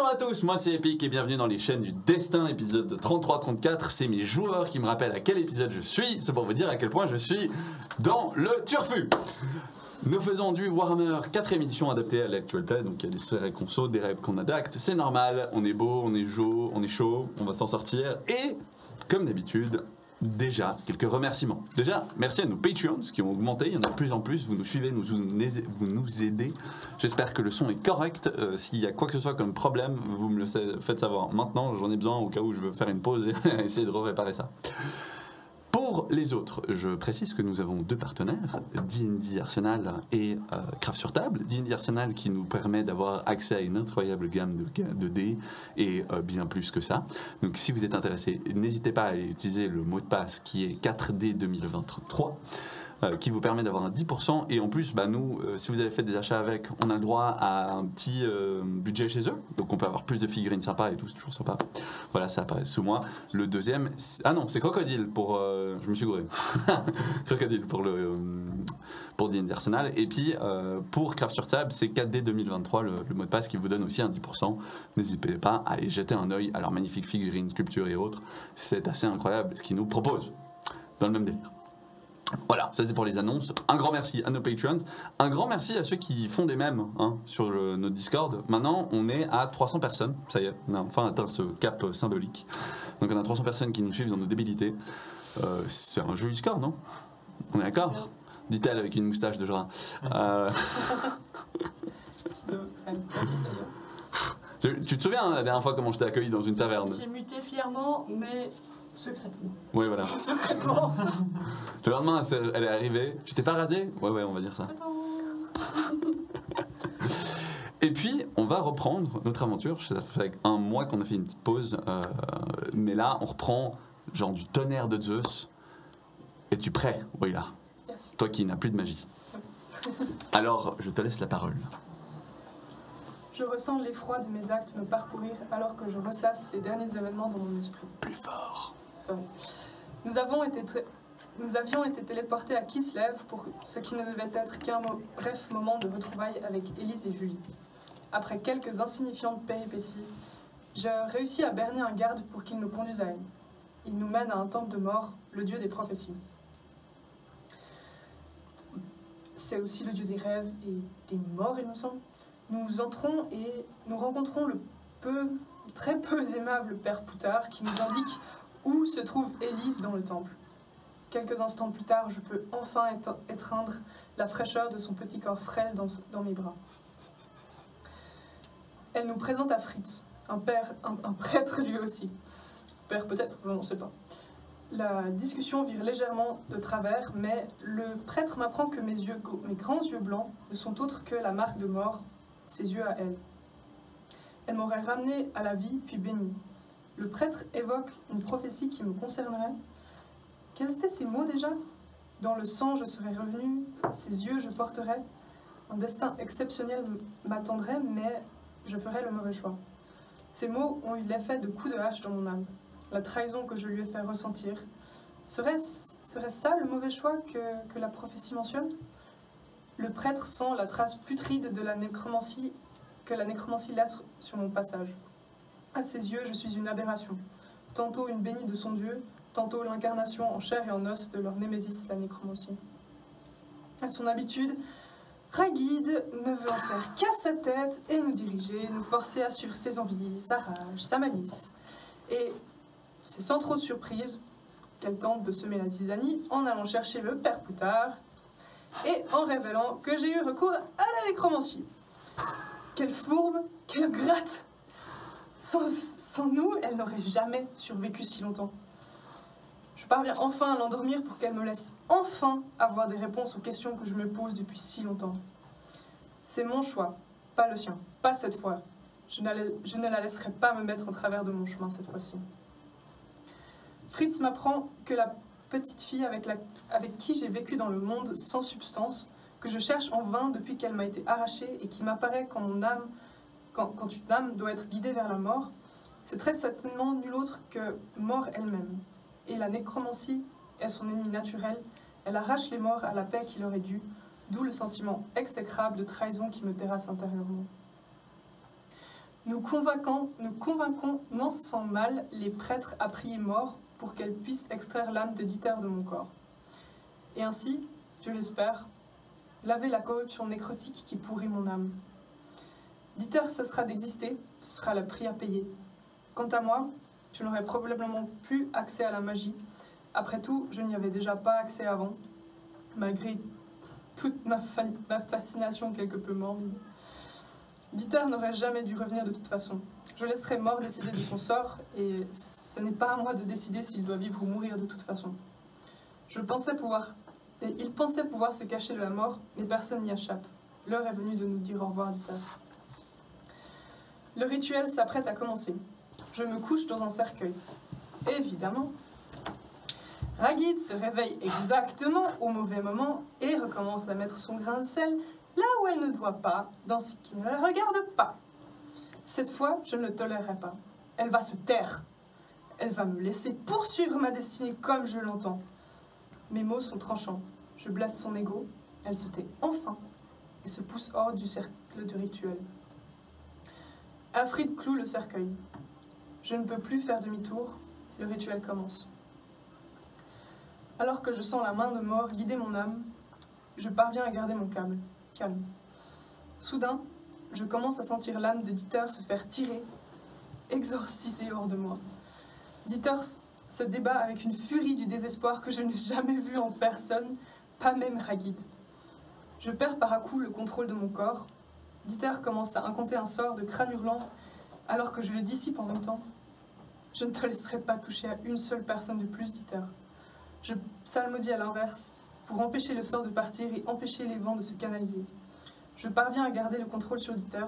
à tous, moi c'est Epic et bienvenue dans les chaînes du destin, épisode 33-34. C'est mes joueurs qui me rappellent à quel épisode je suis, c'est pour vous dire à quel point je suis dans le turfu. Nous faisons du Warhammer 4ème édition adapté à l'actual play, donc il y a des règles qu'on saute, des règles qu'on adapte, c'est normal, on est beau, on est chaud, on va s'en sortir. Et comme d'habitude, déjà, quelques remerciements. Déjà, merci à nos Patreons qui ont augmenté, il y en a de plus en plus, vous nous suivez, vous nous aidez. J'espère que le son est correct. S'il y a quoi que ce soit comme problème, vous me le faites savoir. Maintenant, j'en ai besoin au cas où je veux faire une pause et essayer de réparer ça. Pour les autres, je précise que nous avons deux partenaires, D&D Arsenal et Craft sur table. D&D Arsenal qui nous permet d'avoir accès à une incroyable gamme de dés et bien plus que ça. Donc si vous êtes intéressé, n'hésitez pas à aller utiliser le mot de passe qui est 4D 2023. Qui vous permet d'avoir un 10%. Et en plus, nous, si vous avez fait des achats avec, on a le droit à un petit budget chez eux. Donc on peut avoir plus de figurines sympas et tout, c'est toujours sympa. Voilà, ça apparaît sous moi. Le deuxième, ah non, c'est Crocodile pour... je me suis gouré. Crocodile pour D&D Arsenal. Et puis, pour Craft sur table, c'est 4D 2023, le mot de passe qui vous donne aussi un 10%. N'hésitez pas à aller jeter un œil à leurs magnifiques figurines, sculptures et autres. C'est assez incroyable ce qu'ils nous proposent dans le même délire. Voilà, ça c'est pour les annonces. Un grand merci à nos Patreons. Un grand merci à ceux qui font des mèmes sur notre Discord. Maintenant, on est à 300 personnes. Ça y est, on a enfin atteint ce cap symbolique. Donc on a 300 personnes qui nous suivent dans nos débilités. C'est un joli score, non? On est d'accord? Dit-elle avec une moustache de Jura. Tu te souviens la dernière fois comment je t'ai accueilli dans une taverne? J'ai muté fièrement, mais secrètement. Oui, voilà. Secrètement. Le lendemain, elle est arrivée. Tu t'es pas rasé? Ouais, on va dire ça. Et puis, on va reprendre notre aventure. Ça fait un mois qu'on a fait une petite pause. Mais là, on reprend genre du tonnerre de Zeus. Es-tu prêt, Wayla? Yes. Toi qui n'as plus de magie. Alors, je te laisse la parole. Je ressens l'effroi de mes actes me parcourir alors que je ressasse les derniers événements dans mon esprit. Plus fort. Sorry. Nous avions été téléportés à Kislev pour ce qui ne devait être qu'un bref moment de retrouvailles avec Élise et Julie. Après quelques insignifiantes péripéties, j'ai réussi à berner un garde pour qu'il nous conduise à elle. Il nous mène à un temple de mort, le dieu des prophéties. C'est aussi le dieu des rêves et des morts, il me semble. Nous entrons et nous rencontrons le très peu aimable père Poutard qui nous indique où se trouve Élise dans le temple. Quelques instants plus tard, je peux enfin étreindre la fraîcheur de son petit corps frêle dans mes bras. Elle nous présente à Fritz, un prêtre lui aussi. Père peut-être, je n'en sais pas. La discussion vire légèrement de travers, mais le prêtre m'apprend que mes grands yeux blancs ne sont autres que la marque de mort, ses yeux à elle. Elle m'aurait ramené à la vie, puis béni. Le prêtre évoque une prophétie qui me concernerait. Quels étaient ces mots déjà? Dans le sang je serais revenu, ses yeux je porterais. Un destin exceptionnel m'attendrait, mais je ferais le mauvais choix. Ces mots ont eu l'effet de coups de hache dans mon âme. La trahison que je lui ai fait ressentir. Serait-ce ça le mauvais choix que la prophétie mentionne? Le prêtre sent la trace putride de la nécromancie que la nécromancie laisse sur mon passage. À ses yeux, je suis une aberration. Tantôt une bénie de son dieu, tantôt l'incarnation en chair et en os de leur némésis, la nécromancie. À son habitude, Ragid ne veut en faire qu'à sa tête et nous diriger, nous forcer à suivre ses envies, sa rage, sa malice. Et c'est sans trop de surprise qu'elle tente de semer la zizanie en allant chercher le père Poutard et en révélant que j'ai eu recours à la nécromancie. Quelle fourbe, quelle gratte! Sans nous, elle n'aurait jamais survécu si longtemps. Je parviens enfin à l'endormir pour qu'elle me laisse enfin avoir des réponses aux questions que je me pose depuis si longtemps. C'est mon choix, pas le sien, pas cette fois. Je ne la laisserai pas me mettre en travers de mon chemin cette fois-ci. Fritz m'apprend que la petite fille avec qui j'ai vécu dans le monde sans substance, que je cherche en vain depuis qu'elle m'a été arrachée et qui m'apparaît quand une âme doit être guidée vers la mort, c'est très certainement nul autre que mort elle-même. Et la nécromancie est son ennemi naturel, elle arrache les morts à la paix qui leur est due, d'où le sentiment exécrable de trahison qui me terrasse intérieurement. Nous convainquons non sans mal les prêtres à prier mort pour qu'elles puissent extraire l'âme de Dieter de mon corps. Et ainsi, je l'espère, laver la corruption nécrotique qui pourrit mon âme. Dieter cessera d'exister, ce sera le prix à payer. Quant à moi, je n'aurai probablement plus accès à la magie. Après tout, je n'y avais déjà pas accès avant, malgré toute ma fascination quelque peu morbide. Dieter n'aurait jamais dû revenir de toute façon. Je laisserai mort décider de son sort, et ce n'est pas à moi de décider s'il doit vivre ou mourir de toute façon. Il pensait pouvoir se cacher de la mort, mais personne n'y échappe. L'heure est venue de nous dire au revoir, Dieter. Le rituel s'apprête à commencer. Je me couche dans un cercueil. Évidemment. Ragid se réveille exactement au mauvais moment et recommence à mettre son grain de sel là où elle ne doit pas, dans ce qui ne la regarde pas. Cette fois, je ne le tolérerai pas. Elle va se taire. Elle va me laisser poursuivre ma destinée comme je l'entends. Mes mots sont tranchants. Je blesse son ego. Elle se tait enfin et se pousse hors du cercle du rituel. Alfred cloue le cercueil. Je ne peux plus faire demi-tour. Le rituel commence. Alors que je sens la main de mort guider mon âme, je parviens à garder mon calme. Soudain, je commence à sentir l'âme de Dieter se faire tirer, exorciser hors de moi. Dieter se débat avec une furie du désespoir que je n'ai jamais vue en personne, pas même Ragid. Je perds par à coup le contrôle de mon corps. Dieter commence à incanter un sort de crâne hurlant alors que je le dissipe en même temps. Je ne te laisserai pas toucher à une seule personne de plus, Dieter. Je psalmodie à l'inverse pour empêcher le sort de partir et empêcher les vents de se canaliser. Je parviens à garder le contrôle sur Dieter.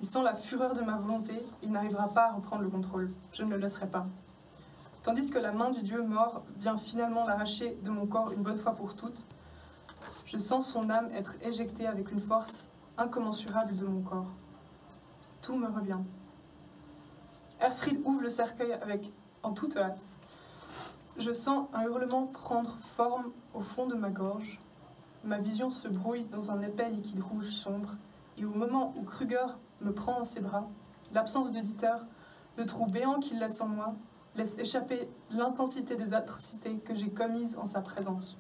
Il sent la fureur de ma volonté, il n'arrivera pas à reprendre le contrôle. Je ne le laisserai pas. Tandis que la main du dieu mort vient finalement l'arracher de mon corps une bonne fois pour toutes, je sens son âme être éjectée avec une force incommensurable de mon corps. Tout me revient. Erfried ouvre le cercueil en toute hâte. Je sens un hurlement prendre forme au fond de ma gorge. Ma vision se brouille dans un épais liquide rouge sombre, et au moment où Kruger me prend dans ses bras, l'absence de Dieter, le trou béant qu'il laisse en moi, laisse échapper l'intensité des atrocités que j'ai commises en sa présence.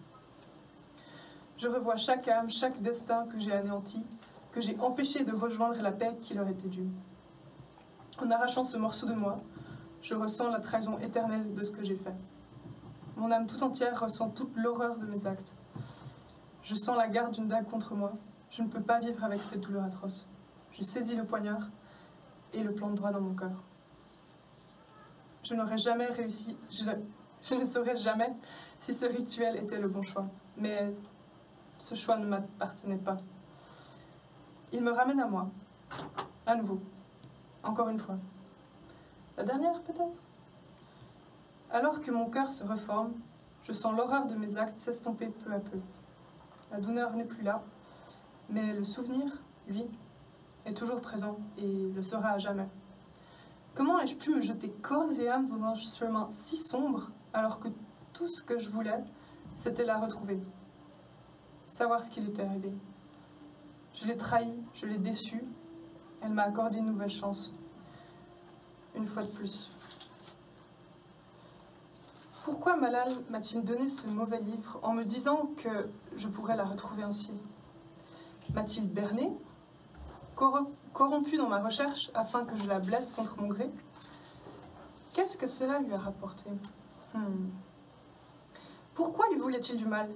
Je revois chaque âme, chaque destin que j'ai anéanti, que j'ai empêché de rejoindre la paix qui leur était due. En arrachant ce morceau de moi, je ressens la trahison éternelle de ce que j'ai fait. Mon âme tout entière ressent toute l'horreur de mes actes. Je sens la garde d'une dague contre moi. Je ne peux pas vivre avec cette douleur atroce. Je saisis le poignard et le plante droit dans mon cœur. Je n'aurais jamais réussi, je ne saurais jamais si ce rituel était le bon choix. Mais ce choix ne m'appartenait pas. Il me ramène à moi, à nouveau, encore une fois. La dernière peut-être ? Alors que mon cœur se reforme, je sens l'horreur de mes actes s'estomper peu à peu. La douleur n'est plus là, mais le souvenir, lui, est toujours présent et le sera à jamais. Comment ai-je pu me jeter corps et âme dans un chemin si sombre alors que tout ce que je voulais, c'était la retrouver, savoir ce qui lui était arrivé. Je l'ai trahie, je l'ai déçue, elle m'a accordé une nouvelle chance, une fois de plus. Pourquoi Malal m'a-t-il donné ce mauvais livre en me disant que je pourrais la retrouver ainsi? M'a-t-il berné, corrompu dans ma recherche afin que je la blesse contre mon gré? Qu'est-ce que cela lui a rapporté? Pourquoi lui voulait-il du mal?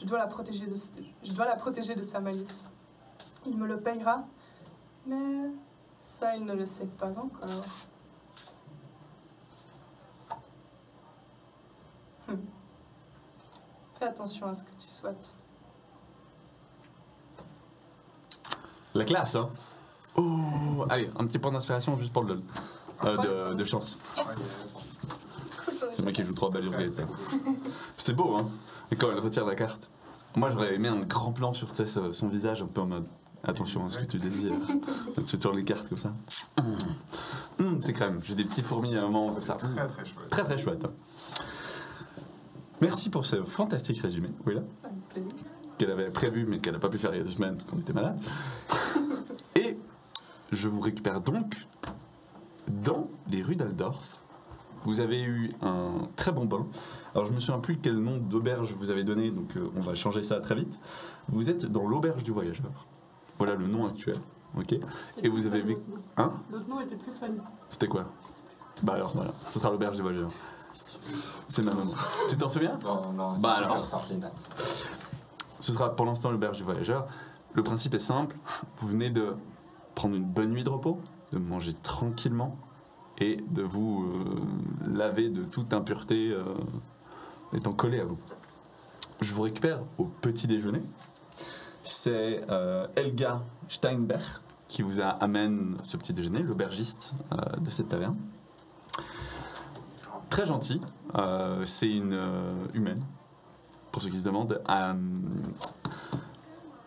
Je dois la protéger de sa malice. Il me le payera, mais ça, il ne le sait pas encore. Fais attention à ce que tu souhaites. La classe, hein. Oh, allez, un petit point d'inspiration juste pour le LOL. De chance. C'est moi qui joue 3 balles tu sais. C'est beau, hein. Et quand elle retire la carte. Moi, j'aurais aimé un grand plan sur son visage, un peu en mode attention à ce que tu désires. Tu tournes les cartes comme ça. C'est crème. J'ai des petits fourmis à un moment comme ça. Très très chouette. Très très chouette. Merci pour ce fantastique résumé. Oui, là. Avec plaisir. Qu'elle avait prévu, mais qu'elle n'a pas pu faire il y a 2 semaines parce qu'on était malade. Et je vous récupère donc dans les rues d'Aldorf. Vous avez eu un très bon bain. Alors je me souviens plus quel nom d'auberge vous avez donné, donc on va changer ça très vite. Vous êtes dans l'auberge du voyageur. Voilà le nom actuel. Ok. Et vous avez vécu. Hein? L'autre nom était plus fun. C'était quoi? Bah alors voilà, ce sera l'auberge du voyageur. C'est ma maman. Tu t'en souviens? Non, Bah alors. je ressors les notes. Ce sera pour l'instant l'auberge du voyageur. Le principe est simple. Vous venez de prendre une bonne nuit de repos, de manger tranquillement et de vous laver de toute impureté étant collé à vous. Je vous récupère au petit déjeuner. C'est Helga Steinberg qui vous amène ce petit déjeuner, l'aubergiste de cette taverne. Très gentil. C'est une humaine, pour ceux qui se demandent.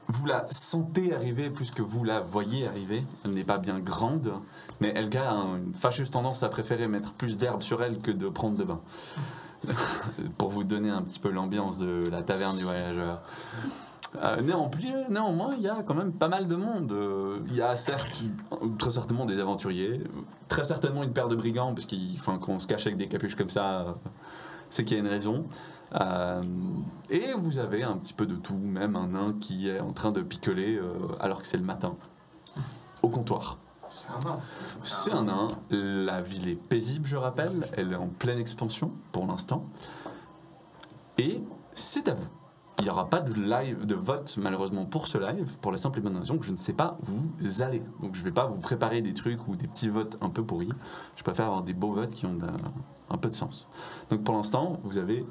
Vous la sentez arriver plus que vous la voyez arriver. Elle n'est pas bien grande, mais Helga a une fâcheuse tendance à préférer mettre plus d'herbe sur elle que de prendre de bain. Pour vous donner un petit peu l'ambiance de la taverne du voyageur. Néanmoins, il y a quand même pas mal de monde. Il y a certes, très certainement des aventuriers, très certainement une paire de brigands, parce qu'on se cache avec des capuches comme ça, c'est qu'il y a une raison. Et vous avez un petit peu de tout, même un nain qui est en train de picoler alors que c'est le matin, au comptoir. C'est un nain. C'est un nain. La ville est paisible, je rappelle. Elle est en pleine expansion pour l'instant. Et c'est à vous. Il n'y aura pas de live, de vote malheureusement pour ce live, pour la simple et bonne raison que je ne sais pas où vous allez. Donc je ne vais pas vous préparer des trucs ou des petits votes un peu pourris. Je préfère avoir des beaux votes qui ont un peu de sens. Donc pour l'instant, vous avez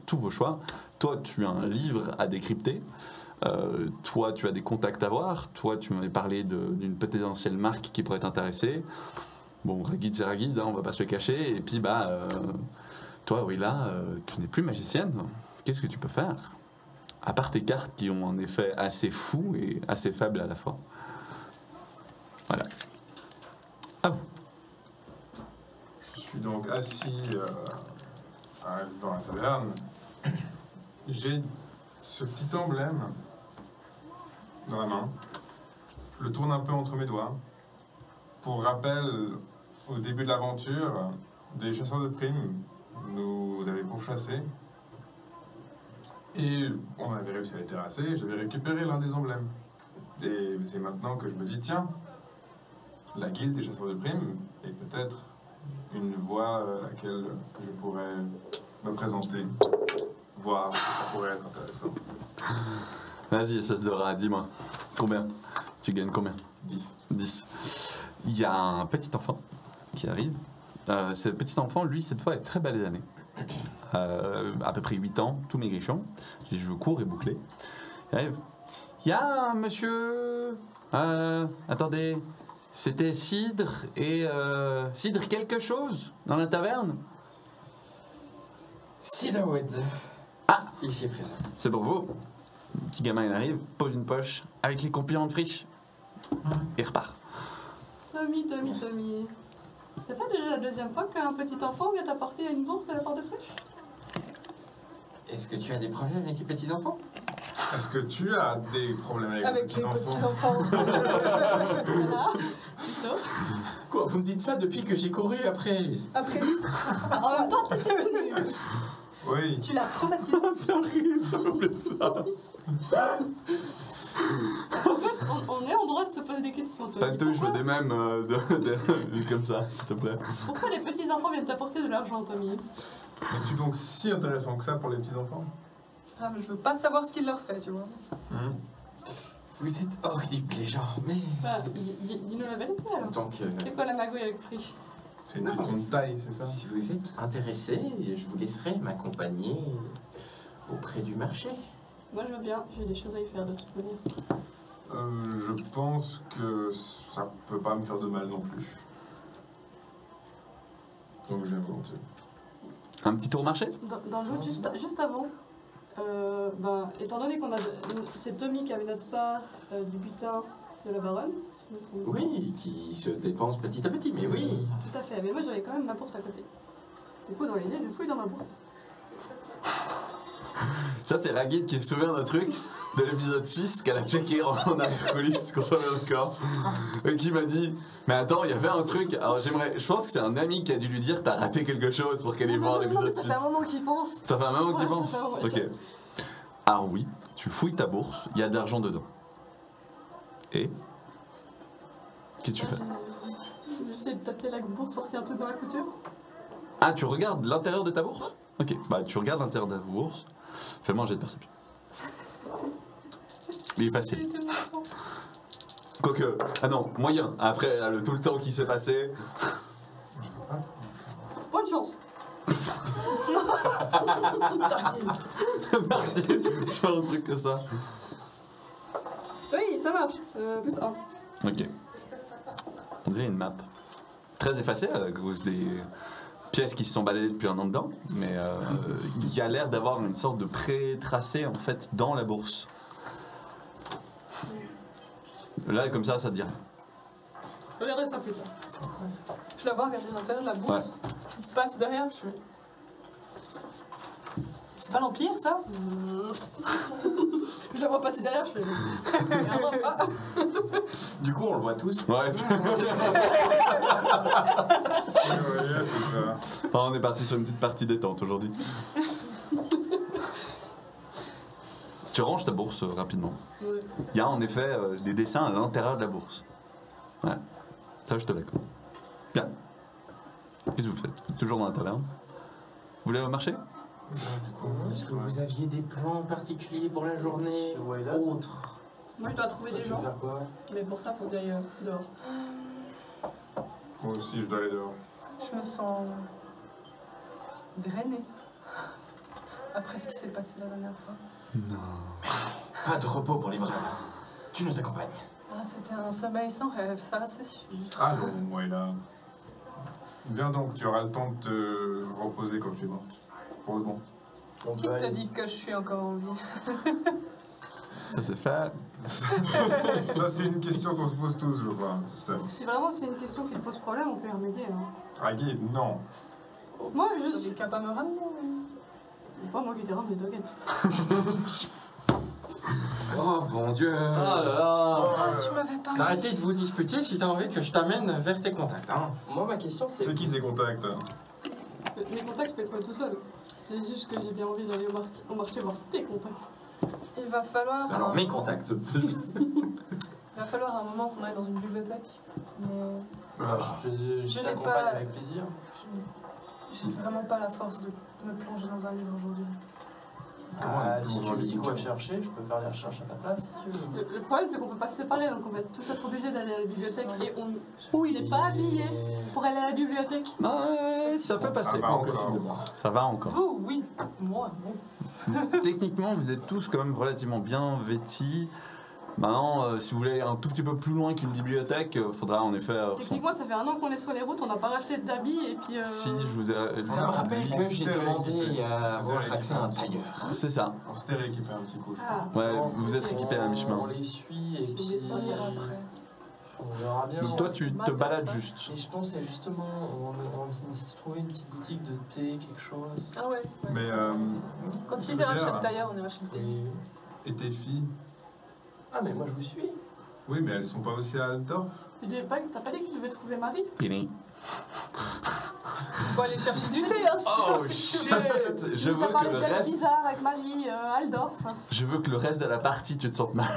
tous vos choix. Toi, tu as un livre à décrypter. Toi, tu as des contacts à voir. Toi, tu m'avais parlé d'une potentielle marque qui pourrait t'intéresser. Bon, Ragid, c'est Ragid, hein, on va pas se le cacher. Et puis, toi, Willa, tu n'es plus magicienne. Qu'est-ce que tu peux faire? À part tes cartes qui ont un effet assez fou et assez faible à la fois. Voilà. À vous. Je suis donc assis dans la taverne. J'ai ce petit emblème dans la main. Je le tourne un peu entre mes doigts. Pour rappel, au début de l'aventure, des chasseurs de primes nous avaient pourchassés. Et on avait réussi à les terrasser, j'avais récupéré l'un des emblèmes. Et c'est maintenant que je me dis, tiens, la guilde des chasseurs de primes est peut-être une voie à laquelle je pourrais me présenter, voir si ça pourrait être intéressant. Vas-y, espèce de rat, dis-moi. Combien? Tu gagnes combien? 10. 10. Il y a un petit enfant qui arrive. Ce petit enfant, lui, cette fois, est très baleisané. À peu près 8 ans, tout maigrichon, les cheveux courts et bouclés. Il arrive. Il y a un monsieur... attendez, c'était Cidre et... Cidre quelque chose dans la taverne? Cedarwood. Ah, ici présent. c'est pour vous. Le petit gamin, il arrive, pose une poche avec les compliments de friche. Et repart. Tommy. C'est pas déjà la deuxième fois qu'un petit enfant vient t'apporter une bourse de la part de Friche? Est-ce que tu as des problèmes avec les petits-enfants? Est-ce que tu as des problèmes avec les Avec les petits-enfants? petits-enfants. Voilà, plutôt. Quoi, vous me dites ça depuis que j'ai couru après Elise? Après Lise, En même temps, t'étais venu. Oui. tu l'as traumatisé. C'est horrible, j'ai oublié ça. En plus, on est en droit de se poser des questions, Tommy. Tantôt, je veux des mèmes comme ça, s'il te plaît. Pourquoi les petits enfants viennent t'apporter de l'argent, Tommy? Es-tu donc si intéressant que ça pour les petits-enfants? Ah, mais je veux pas savoir ce qu'il leur fait, tu vois. Vous êtes horribles les gens, mais... Bah, dis-nous la vérité alors. Donc, C'est quoi la magouille avec Friche? C'est une question de taille, c'est ça? si vous êtes intéressé, je vous laisserai m'accompagner auprès du marché. Moi je veux bien, j'ai des choses à y faire de toute manière. Je pense que ça peut pas me faire de mal non plus. Donc je vais volontiers. Un petit tour marché? Dans le doute, juste avant, étant donné qu'on a... C'est Tommy qui avait notre part du butin de la baronne, si je me trompe. Oui, qui se dépense petit à petit, mais oui. Tout à fait, mais moi j'avais quand même ma bourse à côté. Du coup, dans l'idée, je fouille dans ma bourse. Ça, c'est Ragid qui se souvient d'un truc de l'épisode 6 qu'elle a checké en arrière-coulisses qu'on soit le corps. Et qui m'a dit mais attends, il y avait un truc. Alors je pense que c'est un ami qui a dû lui dire t'as raté quelque chose pour qu'elle aille voir l'épisode 6. Ça fait un moment qu'il pense. Ça fait un moment qu'il Ouais, ça pense. fait un moment, Ok. Alors oui, tu fouilles ta bourse, il y a de l'argent dedans. Et qu'est-ce que tu fais? J'essaie de tâter la bourse, voir s'il y a un truc dans la couture. Ah, tu regardes l'intérieur de ta bourse? Ok, bah tu regardes l'intérieur de ta bourse. Fais-moi un jet de perception. Il est facile. Quoique, ah non, moyen. Après tout le temps qui s'est passé. Bonne chance. Mardi, c'est un truc comme ça. Oui, ça marche. Plus 1. Ok. On dirait une map. Très effacée à cause des pièces qui se sont baladées depuis un an dedans, mais il y a l'air d'avoir une sorte de pré-tracé en fait dans la bourse. Là, comme ça te dit rien. Je regarderai ça plus tard. Je la vois regarder l'intérieur de la bourse. Je passe derrière, je fais... C'est pas l'Empire, ça? Je la vois passer derrière, je fais. Du coup, on le voit tous. Ouais. Ouais, c'est ça. On est parti sur une petite partie détente aujourd'hui. Tu ranges ta bourse rapidement. Ouais. Il y a en effet des dessins à l'intérieur de la bourse. Ouais. Ça, je te l'accorde. Bien. Qu'est-ce que vous faites? Toujours dans la taverne? Vous voulez aller au marché? Est-ce que vous aviez des plans particuliers pour la journée autre? Moi, je dois trouver des gens. faire quoi? Mais pour ça, il faut que j'aille dehors. Moi aussi, je dois aller dehors. Je me sens... drainée. Après ce qui s'est passé la dernière fois. Pas de repos pour les braves. Tu nous accompagnes. Ah, c'était un sommeil sans rêve, ça, c'est sûr. Allons, Moïla. Viens donc, tu auras le temps de te reposer quand tu es morte. Pour le bon. Qui t'a dit que je suis encore en vie? Ça c'est fait. Ça, c'est une question qu'on se pose tous, je crois, à ce stade. Si vraiment c'est une question qui te pose problème, on peut y remédier. Hein. Ragid, non. Moi, Je je suis suis. capable de me ramener. C'est pas moi qui t'ai ramené de Doggett. Oh bon Dieu. Ah là là. Oh, tu m'avais pas... Arrêtez de vous disputer si t'as envie que je t'amène vers tes contacts. Hein. Moi, ma question, c'est... C'est qui ces contacts? Mes contacts, je peux les trouver tout seul. C'est juste que j'ai bien envie d'aller au marché voir tes contacts. Il va falloir... Alors, mes contacts. Il va falloir un moment qu'on aille dans une bibliothèque. Mais Je Je n'ai t'accompagne pas- avec plaisir. j'ai vraiment pas la force de me plonger dans un livre aujourd'hui. Si tu me dis quoi chercher, je peux faire les recherches à ta place, si tu veux. Le problème, c'est qu'on peut pas se séparer, donc on va tous être obligés d'aller à la bibliothèque et on n'est pas habillés pour aller à la bibliothèque. Ouais, ça peut passer. Ça va encore. Ça va encore. Vous, oui. Moi, non. Techniquement, vous êtes tous quand même relativement bien vêtis. Maintenant, si vous voulez aller un tout petit peu plus loin qu'une bibliothèque, faudra en effet. Techniquement, ça fait un an qu'on est sur les routes, on n'a pas racheté d'habits et puis. Si je vous ai. Ça me rappelle que j'ai demandé à avoir C'était accès à un tailleur. C'est ça. On s'était rééquipé un petit coup, je crois. Ah, Ouais, vous êtes équipés à On mi-chemin. les suit et puis... On ira après. On verra bien. Toi, tu te balades juste. Et je pense que c'est justement, on essaie de trouver une petite boutique de thé, quelque chose. Ah ouais. Mais, Quand c'est ils ira bien, chez hein. le tailleur, on ira chez le tailliste. Et... et tes filles? Ah, mais moi, je vous suis. Oui, mais elles sont pas aussi à Altdorf? t'as pas dit que tu devais trouver Marie? Pili. Faut aller chercher du thé, hein, Oh si tu shit! veux. Je nous veux a que parlé le d'elle reste. bizarre avec Marie, Aldorf. Je veux que le reste de la partie, tu te sentes mal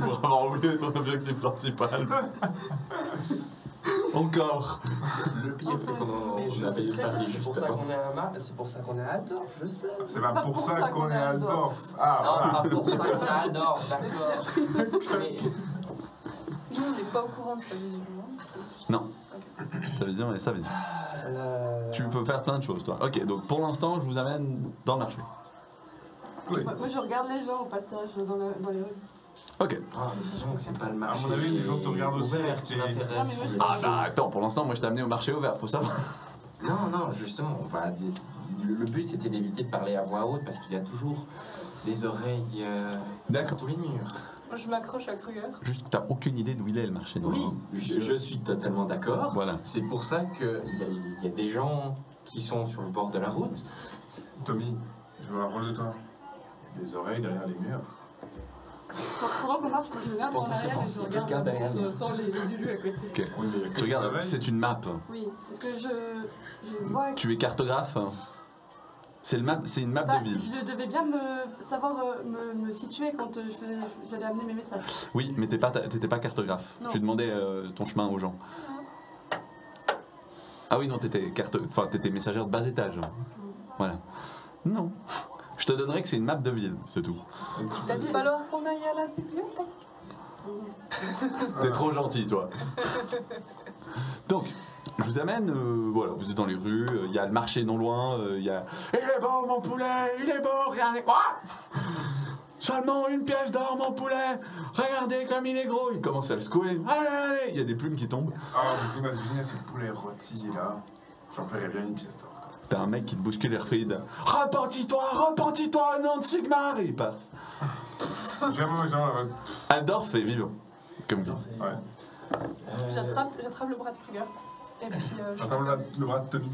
pour avoir oublié ton objectif principal. Encore. Le pire, c'est qu'on Mais je on sais avait très parlé bien, c'est juste pour ça avant. qu'on est à c'est pour ça qu'on est à Aldorf, je sais. C'est pas pour ça qu'on est à Altdorf. Ah, Non, c'est voilà. pas pour ça qu'on est à Aldorf, d'accord. Mais Nous, on n'est pas au courant de sa vision. Non. Ta vision et sa vision. Tu peux faire plein de choses, toi. Ok, donc pour l'instant, je vous amène dans le marché. Oui. Moi, je regarde les gens au passage dans les rues. Ok. Ah, disons que c'est pas le marché. À mon avis, les gens te regardent aussi ouvert avec qui tes- Ah, m'intéresse. mais moi, je Ah bah attends, pour l'instant, moi je t'ai amené au marché ouvert, faut savoir. Non, non, justement, le but c'était d'éviter de parler à voix haute parce qu'il y a toujours des oreilles D'accord. à tous les murs. Moi, je m'accroche à Kruger. Juste, t'as aucune idée d'où il est le marché noir. Oui, je suis totalement d'accord. Voilà. C'est pour ça qu'il y a des gens qui sont sur le bord de la route. Tommy, je veux un rôle de toi. des oreilles derrière les murs. Pendant qu'on marche, moi je me mets un peu en arrière et je regarde quelqu'un derrière la nous. bourse sans les Lulu à côté. Ok. Oui, mais il y a que Tu des regardes, oreilles. c'est une map. Oui, parce que je vois que Tu es cartographe. C'est une map bah, de ville. je devais bien savoir me situer quand j'allais amener mes messages. Oui, mais t'étais pas cartographe. Non. Tu demandais ton chemin aux gens. Ah oui, non, t'étais messagère de bas étage. Voilà. Non. Je te donnerais que c'est une map de ville, c'est tout. Il va falloir qu'on aille à la bibliothèque. T'es trop gentil, toi. Donc, je vous amène, voilà, vous êtes dans les rues, il y a le marché non loin, il y a... Il est beau, mon poulet, il est beau, regardez. Quoi Seulement une pièce d'or, mon poulet. Regardez comme il est gros. Il commence à le secouer. Allez, allez. Il y a des plumes qui tombent. Ah, vous imaginez ce poulet rôti là? J'en paierais bien une pièce d'or quand même. T'as un mec qui te bouscule et refait repentis-toi, nom de Sigmar. Et il passe. J'aime genre. Aldorf est vivant. Comme vie. Ouais. J'attrape le bras de Kruger. Et puis J'entends le bras de Tommy.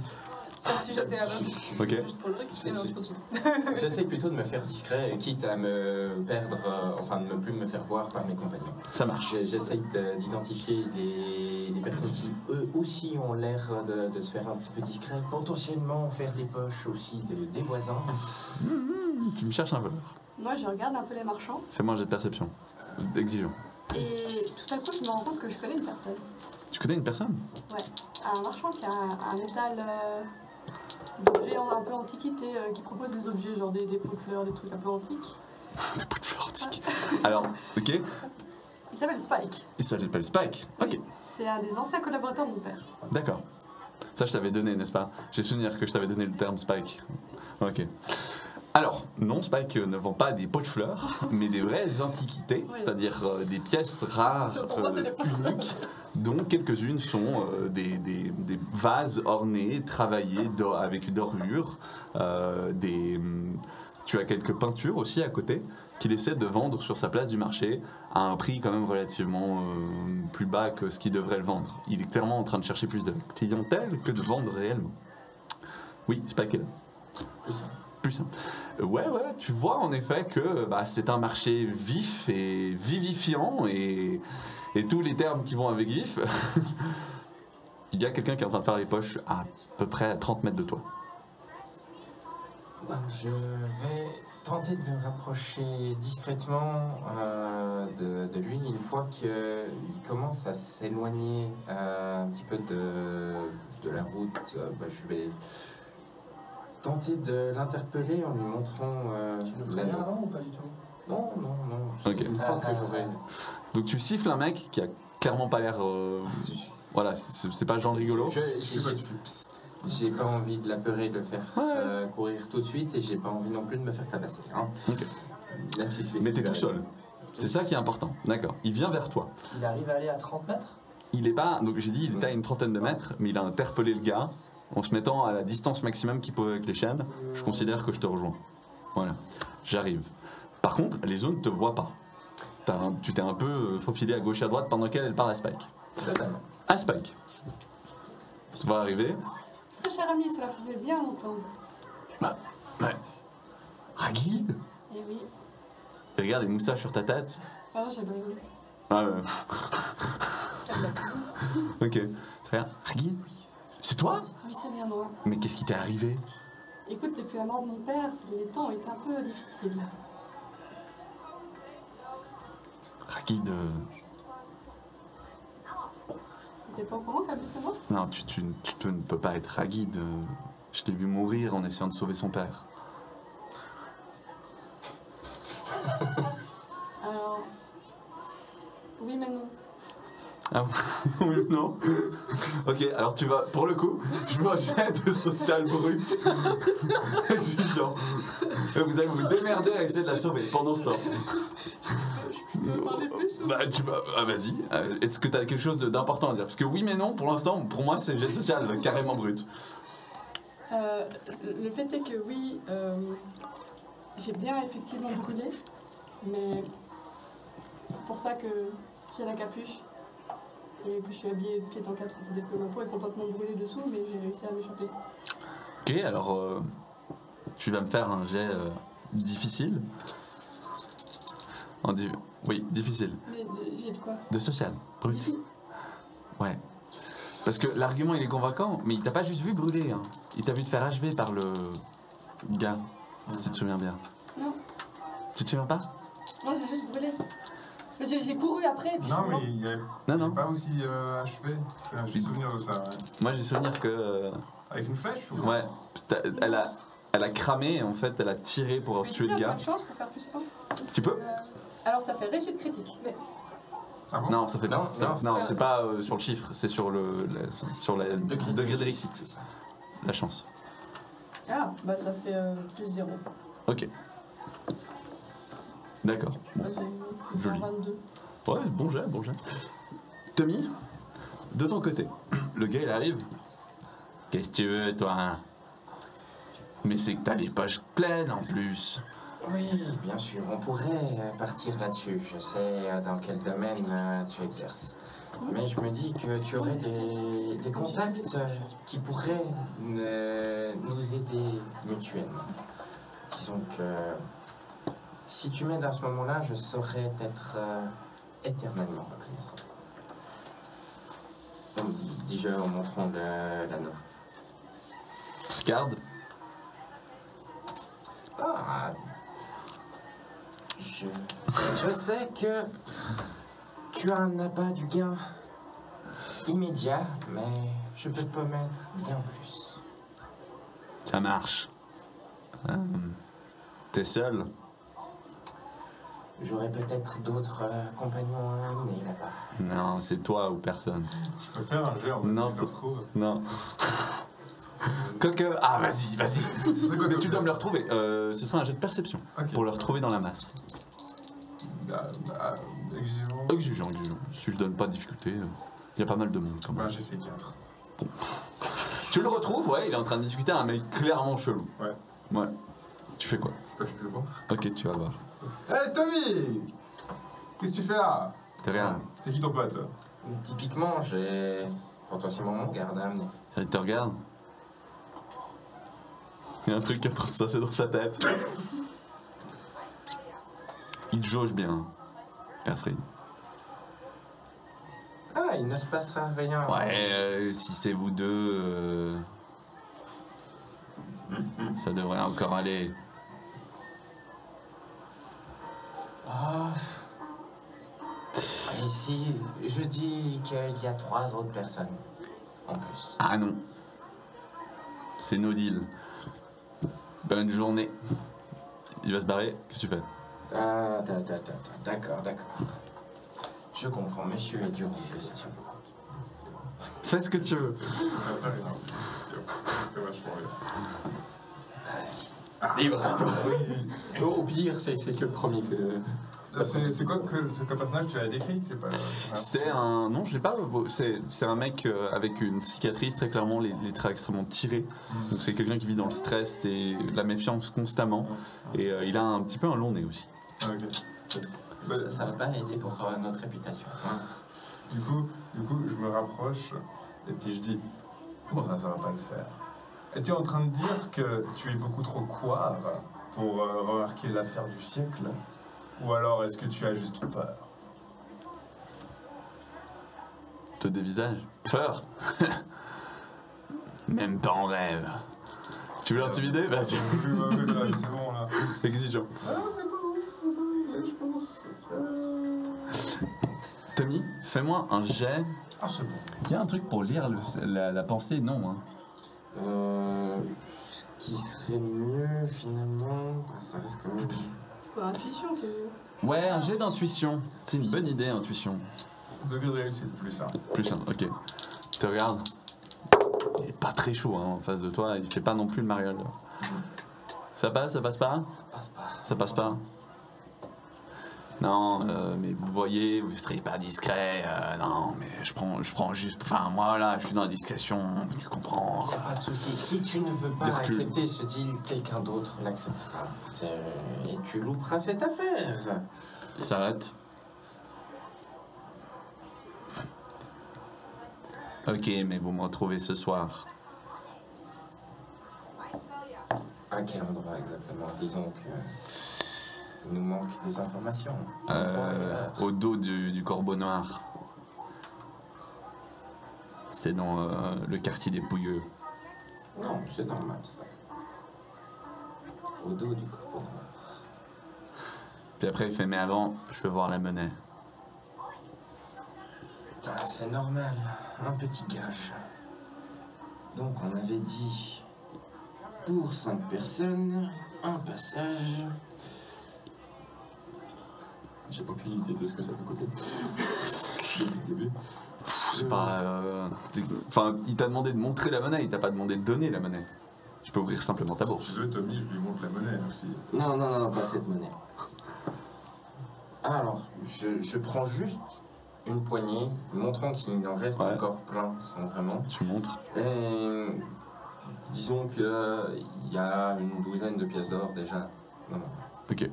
comme si j'étais à l'homme. Ok. Juste pour le truc, et non, tu continues. J'essaye plutôt de me faire discret, quitte à me perdre, enfin de ne plus me faire voir par mes compagnons. Ça marche. J'essaye d'identifier les personnes qui, eux aussi, ont l'air de se faire un petit peu discret, potentiellement faire des poches aussi des voisins. Tu me cherches un voleur. Moi je regarde un peu les marchands Fais-moi un jet de perception. Exigeant. et tout à coup je me rends compte que je connais une personne. Tu connais une personne? Un marchand qui a un métal d'objets un peu antiquité, qui propose des objets genre des pots de fleurs, des trucs un peu antiques. Des bouts de fleurs antiques. Alors, ok. Il s'appelle Spike. Il s'appelle Spike. Ok. C'est un des anciens collaborateurs de mon père. D'accord. Ça, je t'avais donné, n'est-ce pas? J'ai souvenir que je t'avais donné le terme Spike. Ok. Alors, non, Spike ne vend pas des pots de fleurs, mais des vraies antiquités, Oui. c'est-à-dire des pièces rares, Pour moi, c'est des pots de fleurs. uniques, dont quelques-unes sont des vases ornés, travaillés avec dorure, tu as quelques peintures aussi à côté, qu'il essaie de vendre sur sa place du marché à un prix quand même relativement plus bas que ce qu'il devrait le vendre. Il est clairement en train de chercher plus de clientèle que de vendre réellement. Oui, Spike est là. Plus simple. Ouais, tu vois en effet que c'est un marché vif et vivifiant et tous les termes qui vont avec vif. Il y a quelqu'un qui est en train de faire les poches à peu près à 30 mètres de toi. Je vais tenter de me rapprocher discrètement de lui une fois qu'il commence à s'éloigner un petit peu de la route. Je vais tenter de l'interpeller en lui montrant Tu le préviens avant ou pas du tout? Non. Ok. Une fois que j'aurai... Donc tu siffles un mec qui a clairement pas l'air... Voilà, c'est pas genre rigolo. J'ai pas envie de l'apeurer, de le faire courir tout de suite et j'ai pas envie non plus de me faire tabasser. Hein. Ok. Même si c'est Mais t'es ce tout qui seul. C'est ça qui est important. D'accord. Il vient vers toi. Il arrive à aller à 30 mètres? Il est pas... Donc j'ai dit il était à une trentaine de mètres, mais il a interpellé le gars en se mettant à la distance maximum qu'il pouvait avec les chaînes. Je considère que je te rejoins. Voilà. J'arrive. Par contre, les autres ne te voient pas. Tu t'es un peu faufilé à gauche et à droite pendant qu'elle parle à Spike. Totalement. À Spike. Tu vas arriver. Très cher ami, cela faisait bien longtemps. Ouais. Ragid. Et oui. Et regarde les moustaches sur ta tête. Ah, j'ai le... Ah ouais. Ok. Très bien. Ragid. C'est toi? Oui, c'est bien moi. Mais qu'est-ce qui t'est arrivé? Écoute, depuis la mort de mon père, les temps ont été un peu difficiles. Ragid. T'es pas au courant qu'elle est mort? Non, tu ne peux pas être Ragid. Je l'ai vu mourir en essayant de sauver son père. Alors... Oui, mais non. Ah oui, non. Ok, alors tu vas, pour le coup, je me jette de social brut. Exigeant. Et vous allez vous démerder à essayer de la sauver pendant ce temps. Tu peux parler plus ou... Vas-y. Est-ce que tu as quelque chose d'important à dire? Parce que oui mais non, pour l'instant, pour moi, c'est jet social carrément brut. Le fait est que oui, j'ai bien effectivement brûlé, mais c'est pour ça que j'ai la capuche et que je suis habillée de pied en cap, c'est-à-dire que ma peau est complètement brûlée dessous, mais j'ai réussi à m'échapper. Ok, alors tu vas me faire un jet difficile. Oui, difficile. Mais j'ai de quoi? De social, brut. Diffi- Ouais. Parce que l'argument il est convaincant, mais il t'a pas juste vu brûler. Hein. Il t'a vu te faire achever par le gars, si tu te souviens bien. Non, Tu te souviens pas? non, j'ai juste brûlé. Mais j'ai couru après, puis Non, je suis mais il n'y avait Non, non. pas aussi achevé. J'ai souvenir de ça. Ouais. Moi j'ai souvenir que. Avec une flèche ou... Ouais. Elle a cramé et en fait elle a tiré pour Mais tuer le tu sais, gars. de chance pour faire plus 1. Tu peux? Alors ça fait réussite critique. Ah bon? Non, ça fait pas. Non, Non, c'est- c'est pas sur le chiffre, c'est sur le degré de réussite. C'est ça. La chance. Ah, bah ça fait plus 0. Ok. D'accord. Bah, j'ai Joli. 22. Ouais, bon jet, bon jet. Tommy, de ton côté, le gars il arrive. Qu'est-ce que tu veux, toi? Mais c'est que t'as les poches pleines en plus. Oui, bien sûr, on pourrait partir là-dessus. Je sais dans quel domaine tu exerces. Mais je me dis que tu aurais des contacts qui pourraient nous aider mutuellement. Disons que si tu m'aides à ce moment-là, je saurais être éternellement reconnaissant. Dis-je en montrant l'anneau. Regarde. Ah, je sais que tu as un abat du gain immédiat, mais je peux te promettre bien plus. Ça marche. T'es seul? J'aurai peut-être d'autres compagnons à amener là-bas. Non, c'est toi ou personne. Je peux faire un jet en mode Non, si je le retrouve. Non. Quoique. Ah, vas-y. Ce serait quoi Mais comme tu dois jet? me le retrouver. Ce sera un jet de perception Ok. pour le retrouver dans la masse. Exigeant. Exigeant. Si je donne pas de difficulté, il y a pas mal de monde quand même. Bah, j'ai fait 4. Tu le retrouves, ouais, il est en train de discuter à un mec clairement chelou. Ouais. Ouais. Tu fais quoi? Je peux le voir. Ok, tu vas voir. Hey Tommy! Qu'est-ce que tu fais là? T'es rien. C'est qui ton pote? Typiquement, j'ai potentiellement mon garde à amener. Il te regarde. Il y a un truc qui est en train de se passer dans sa tête. Il te jauge bien, Catherine. Ah, il ne se passera rien. Ouais, si c'est vous deux, ça devrait encore aller. Ah. Et si je dis qu'il y a 3 autres personnes en plus? Ah non. C'est no deal. Bonne journée. Il va se barrer. Qu'est-ce que tu fais? Ah, d'accord. Je comprends, monsieur est dur en négociation. Fais ce que tu veux. Libre à toi. Au pire, c'est que le premier que... C'est quoi que ce personnage tu l'as décrit? J'ai pas... C'est un. Non, je l'ai pas. C'est un mec avec une cicatrice, très clairement, les traits extrêmement tirés. Donc c'est quelqu'un qui vit dans le stress et la méfiance constamment. Et il a un petit peu un long nez aussi. Ah, ok. Ça va pas aider pour notre réputation. Hein. Du coup, je me rapproche et puis je dis comment ça va pas le faire? Es-tu en train de dire que tu es beaucoup trop couard pour remarquer l'affaire du siècle? Ou alors est-ce que tu as juste peur? Te dévisage. Peur. Même pas en rêve. Tu veux l'intimider? Vas-y. C'est bon là. Exigeant. Ah, c'est pas ouf, je pense. Tommy, fais-moi un jet. Ah, c'est bon. Il y a un truc pour lire la pensée? Non. Hein. Ce qui serait mieux finalement, ça reste quand même... C'est quoi, intuition que... Ouais, un jet d'intuition. C'est une bonne idée, intuition. Degré de réussite, plus ça. Plus un, ok. Te regarde. Il est pas très chaud hein, en face de toi, il fait pas non plus le mariole. Ça passe pas? Ça passe pas. Ça passe pas? Non, mais vous voyez, vous serez pas discret. Non, mais je prends juste. Enfin, moi là, je suis dans la discrétion, tu comprends. Y a pas de souci. Si tu ne veux pas Du recul. accepter ce deal, quelqu'un d'autre l'acceptera. Et tu louperas cette affaire. Il s'arrête. Ok, mais vous me retrouvez ce soir. À quel endroit exactement? Disons que il nous manque des informations. Au dos du corbeau noir. C'est dans le quartier des Pouilleux. Non, c'est normal ça. Au dos du corbeau noir. Puis après, il fait, mais avant, je veux voir la monnaie. Ah, c'est normal, un petit cash. Donc on avait dit, pour 5 personnes, un passage. J'ai aucune idée de ce que ça peut coûter. Depuis le début. C'est pas... Enfin, il t'a demandé de montrer la monnaie, il t'a pas demandé de donner la monnaie. Tu peux ouvrir simplement ta Si bourse. tu veux, Tommy, je lui montre la monnaie aussi. Non, pas cette monnaie. Alors, je prends juste une poignée, montrant qu'il en reste Ouais. encore plein, sans vraiment. Tu montres. Et disons qu'il y a une douzaine de pièces d'or déjà. Non. Ok,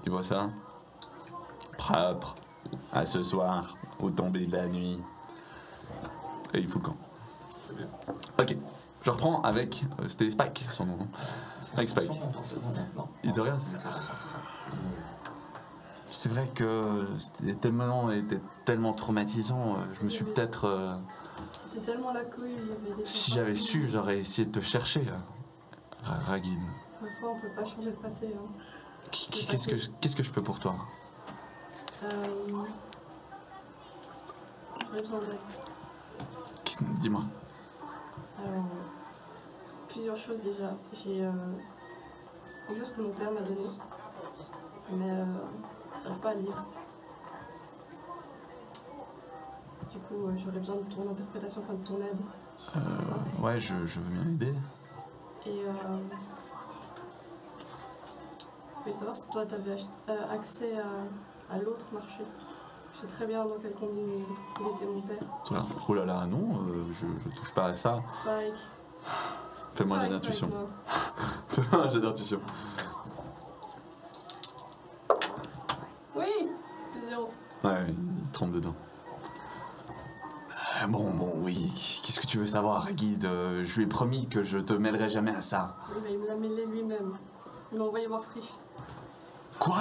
tu vois ça? Propre. À ce soir, au tomber de la nuit. Et il fout le camp. C'est bien. Ok, je reprends avec... C'était Spike, son nom. Avec Spike. Non. Il te regarde. C'est vrai que c'était tellement traumatisant. Je me suis peut-être... C'était tellement la couille, il y avait des... si j'avais su, j'aurais essayé de te chercher, Ragid. Des fois, on peut pas changer le passé. Hein. Qu'est-ce que je peux pour toi? J'aurais besoin d'aide. Dis-moi. Alors, plusieurs choses déjà. J'ai quelque chose que mon père m'a donné, mais j'arrive pas à lire. Du coup, j'aurais besoin de ton interprétation, enfin de ton aide. pour ça. Ouais, je veux bien aider. Et je voulais savoir si toi, tu avais accès à l'autre marché. Je sais très bien dans quelle combine il était mon père. Oh là là, non, je touche pas à ça. Spike. Fais-moi un jet Spike, d'intuition. Spike, moi. Fais-moi un jet d'intuition. Oui, 0. Ouais, il tremble dedans. Bon, oui, qu'est-ce que tu veux savoir, Guide? Je lui ai promis que je te mêlerai jamais à ça. Oui, mais il me l'a mêlé lui-même. Il m'a envoyé voir Frisch. Quoi?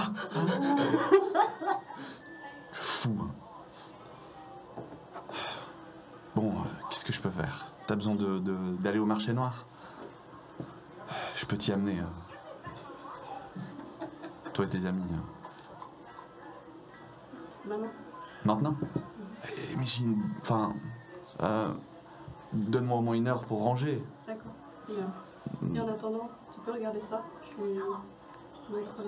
Fou. Hein. Bon, qu'est-ce que je peux faire? T'as besoin d'aller au marché noir? Je peux t'y amener. Toi et tes amis. Maman. Maintenant? Mais enfin... donne-moi au moins 1 heure pour ranger. D'accord. Bien. Et en attendant, tu peux regarder ça. Je lui montre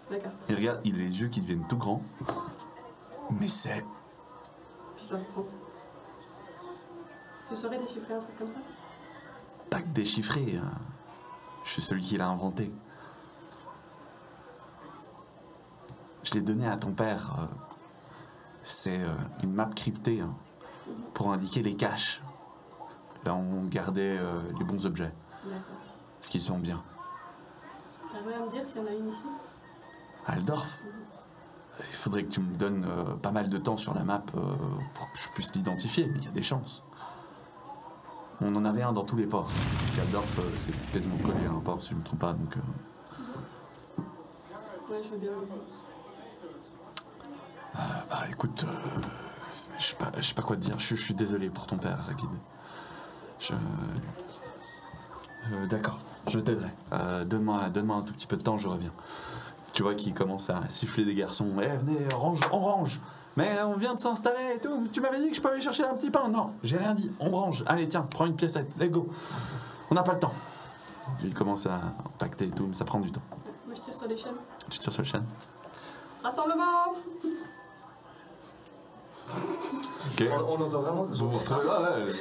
la carte. Il regarde, il a les yeux qui deviennent tout grands. Mais c'est... Puis je la reprends. Tu saurais déchiffrer un truc comme ça? pas que déchiffré. Je suis celui qui l'a inventé. Je l'ai donné à ton père. C'est une map cryptée pour indiquer les caches. Là, on gardait les bons objets. D'accord. Ce qui sont bien. T'arrives à me dire s'il y en a une ici? À Aldorf? Il faudrait que tu me donnes pas mal de temps sur la map pour que je puisse l'identifier, mais il y a des chances. On en avait un dans tous les ports. Aldorf, c'est quasiment collé à un port, si je ne me trompe pas. Donc, Ouais, je veux bien. bah écoute, je sais pas quoi te dire. Je suis désolé pour ton père, Ragid. D'accord, je t'aiderai. Donne-moi un tout petit peu de temps, je reviens. Tu vois qu'il commence à siffler des garçons. Eh, venez, on range. Mais on vient de s'installer et tout. Tu m'avais dit que je peux aller chercher un petit pain. Non, j'ai rien dit. On range. Allez, tiens, prends une piécette. Let's go. On n'a pas le temps. Il commence à pacter et tout, mais ça prend du temps. Moi, je tire sur les chaînes. Tu tires sur le chaîne. Rassemblement! Ok. On entend vraiment. Vous vous retrouvez là, ouais.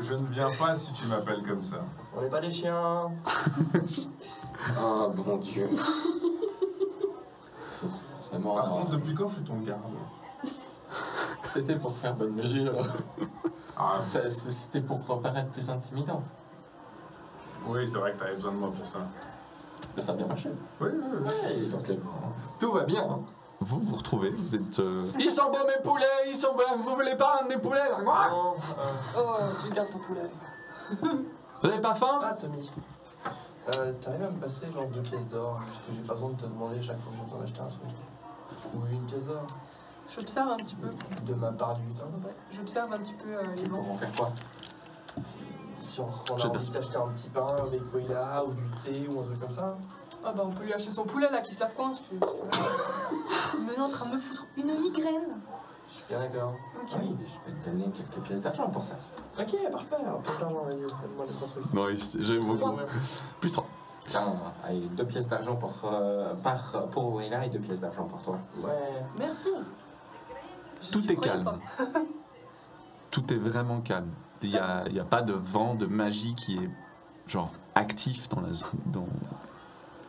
Je ne viens pas si tu m'appelles comme ça. On n'est pas des chiens. Ah, bon Dieu. Forcément. Par contre, depuis quand je suis ton garde? C'était pour faire bonne mesure. Ah, C'était pour paraître plus intimidant. oui, c'est vrai que t'avais besoin de moi pour ça. Mais ça a bien marché. Oui, oui, oui. Ouais, donc, tout va bien. Hein. Vous vous retrouvez, vous êtes... Ils sont beaux mes poulets, ils sont beaux. Vous voulez pas un de mes poulets là? Quoi? Non, oh, tu gardes ton poulet. Vous avez pas faim? Ah, Tommy. T'arrives à me passer genre 2 pièces d'or, parce que j'ai pas besoin de te demander chaque fois que je dois acheter un truc. Ou 1 pièce d'or. J'observe un petit peu. De ma part du temps. Ouais, j'observe un petit peu les Pour bancs. en faire quoi? Si on a Je envie perce- d'acheter un petit pain avec Koïla, ou du thé, ou un truc comme ça. Ah bah on peut lui acheter son poulet là qui se lave coin si tu veux. Il est en train de me foutre une migraine. Je suis bien d'accord. Ok. Oui, je peux te donner quelques pièces d'argent pour ça. Ok, parfait, alors plein d'argent, vas-y, fais-moi les 3 trucs. Nice, j'aime beaucoup. Plus 3. Tiens, allez, 2 pièces d'argent pour Aurélien et 2 pièces d'argent pour toi. Ouais. Merci. Tout J'y est croyais calme. pas. Tout est vraiment calme. Il y a pas de vent, de magie qui est genre actif dans la zone, dans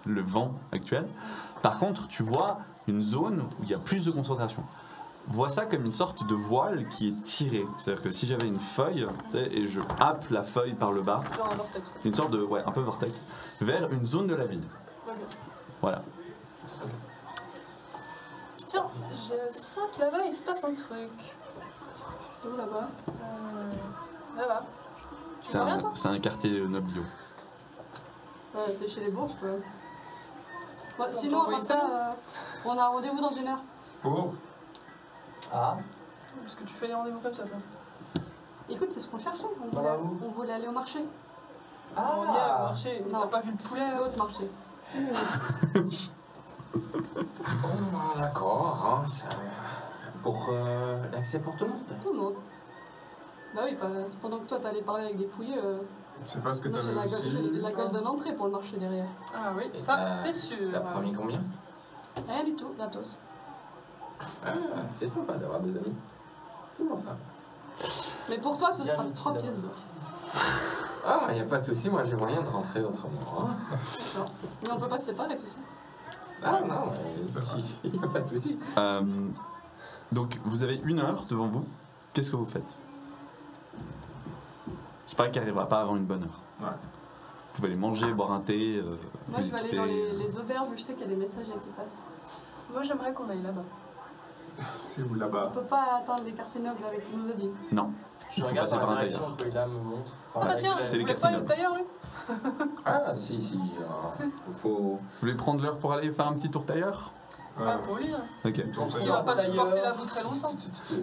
le vent actuel. Par contre, tu vois une zone où il y a plus de concentration. Vois ça comme une sorte de voile qui est tiré. C'est-à-dire que si j'avais une feuille, tu sais, et je happe la feuille par le bas, Genre un vortex. une sorte de, ouais, un peu vortex, vers une zone de la ville. Ok. Voilà. Tiens, je sens que là-bas il se passe un truc. C'est où là-bas? Là-bas. Tu C'est vois rien un, toi? c'est un quartier noblio. Ouais, c'est chez les bourges quoi. Bon, On sinon, peut à part envoyer ça, on a rendez-vous dans 1 heure. Pour Ah, Parce que tu fais des rendez-vous comme ça toi. Écoute, c'est ce qu'on cherchait. Dans la roue. On voulait aller au marché. On y est au marché. Non. T'as pas vu le poulet là? L'autre marché. Oh, d'accord, hein, ça... Pour l'accès pour tout le monde. Tout le monde. Bah oui, pendant que toi t'allais parler avec des pouilleux, c'est pas ce que moi j'ai t'avais la, aussi. j'ai la gueule d'un entrée pour le marché derrière. Ah oui, Et ça t'as- c'est sûr. T'as promis combien? Rien du tout, gratos. Ah, c'est sympa d'avoir des amis. Toujours ça. Mais pour toi, ce Bien sera utile 3 d'avoir pièces d'or. Ah, y a pas de souci, moi j'ai moyen de rentrer autrement. hein. D'accord. Mais on peut pas se séparer tout ça. Ah non, C'est vrai. il n'y a pas de souci. Donc, vous avez 1 heure devant vous. Qu'est-ce que vous faites? C'est pas qu'il n'arrivera pas avant une bonne heure. Ouais. Vous pouvez aller manger, boire un thé. Moi, je vais aller dans les auberges où je sais qu'il y a des messagers qui passent. Moi j'aimerais qu'on aille là-bas. C'est où On là-bas? peut pas attendre les quartiers nobles avec nos habits. Non. je faut regarde passer dans par la un direction que Koïla me montre. Ah bah tiens, c'est vous les voulez pas quartiers aller au nobles. tailleur lui? Ah, si, faut... Vous voulez prendre l'heure pour aller faire un petit tour tailleur? Ah pour lui, hein. Ok. Il va pas supporter la boue très longtemps.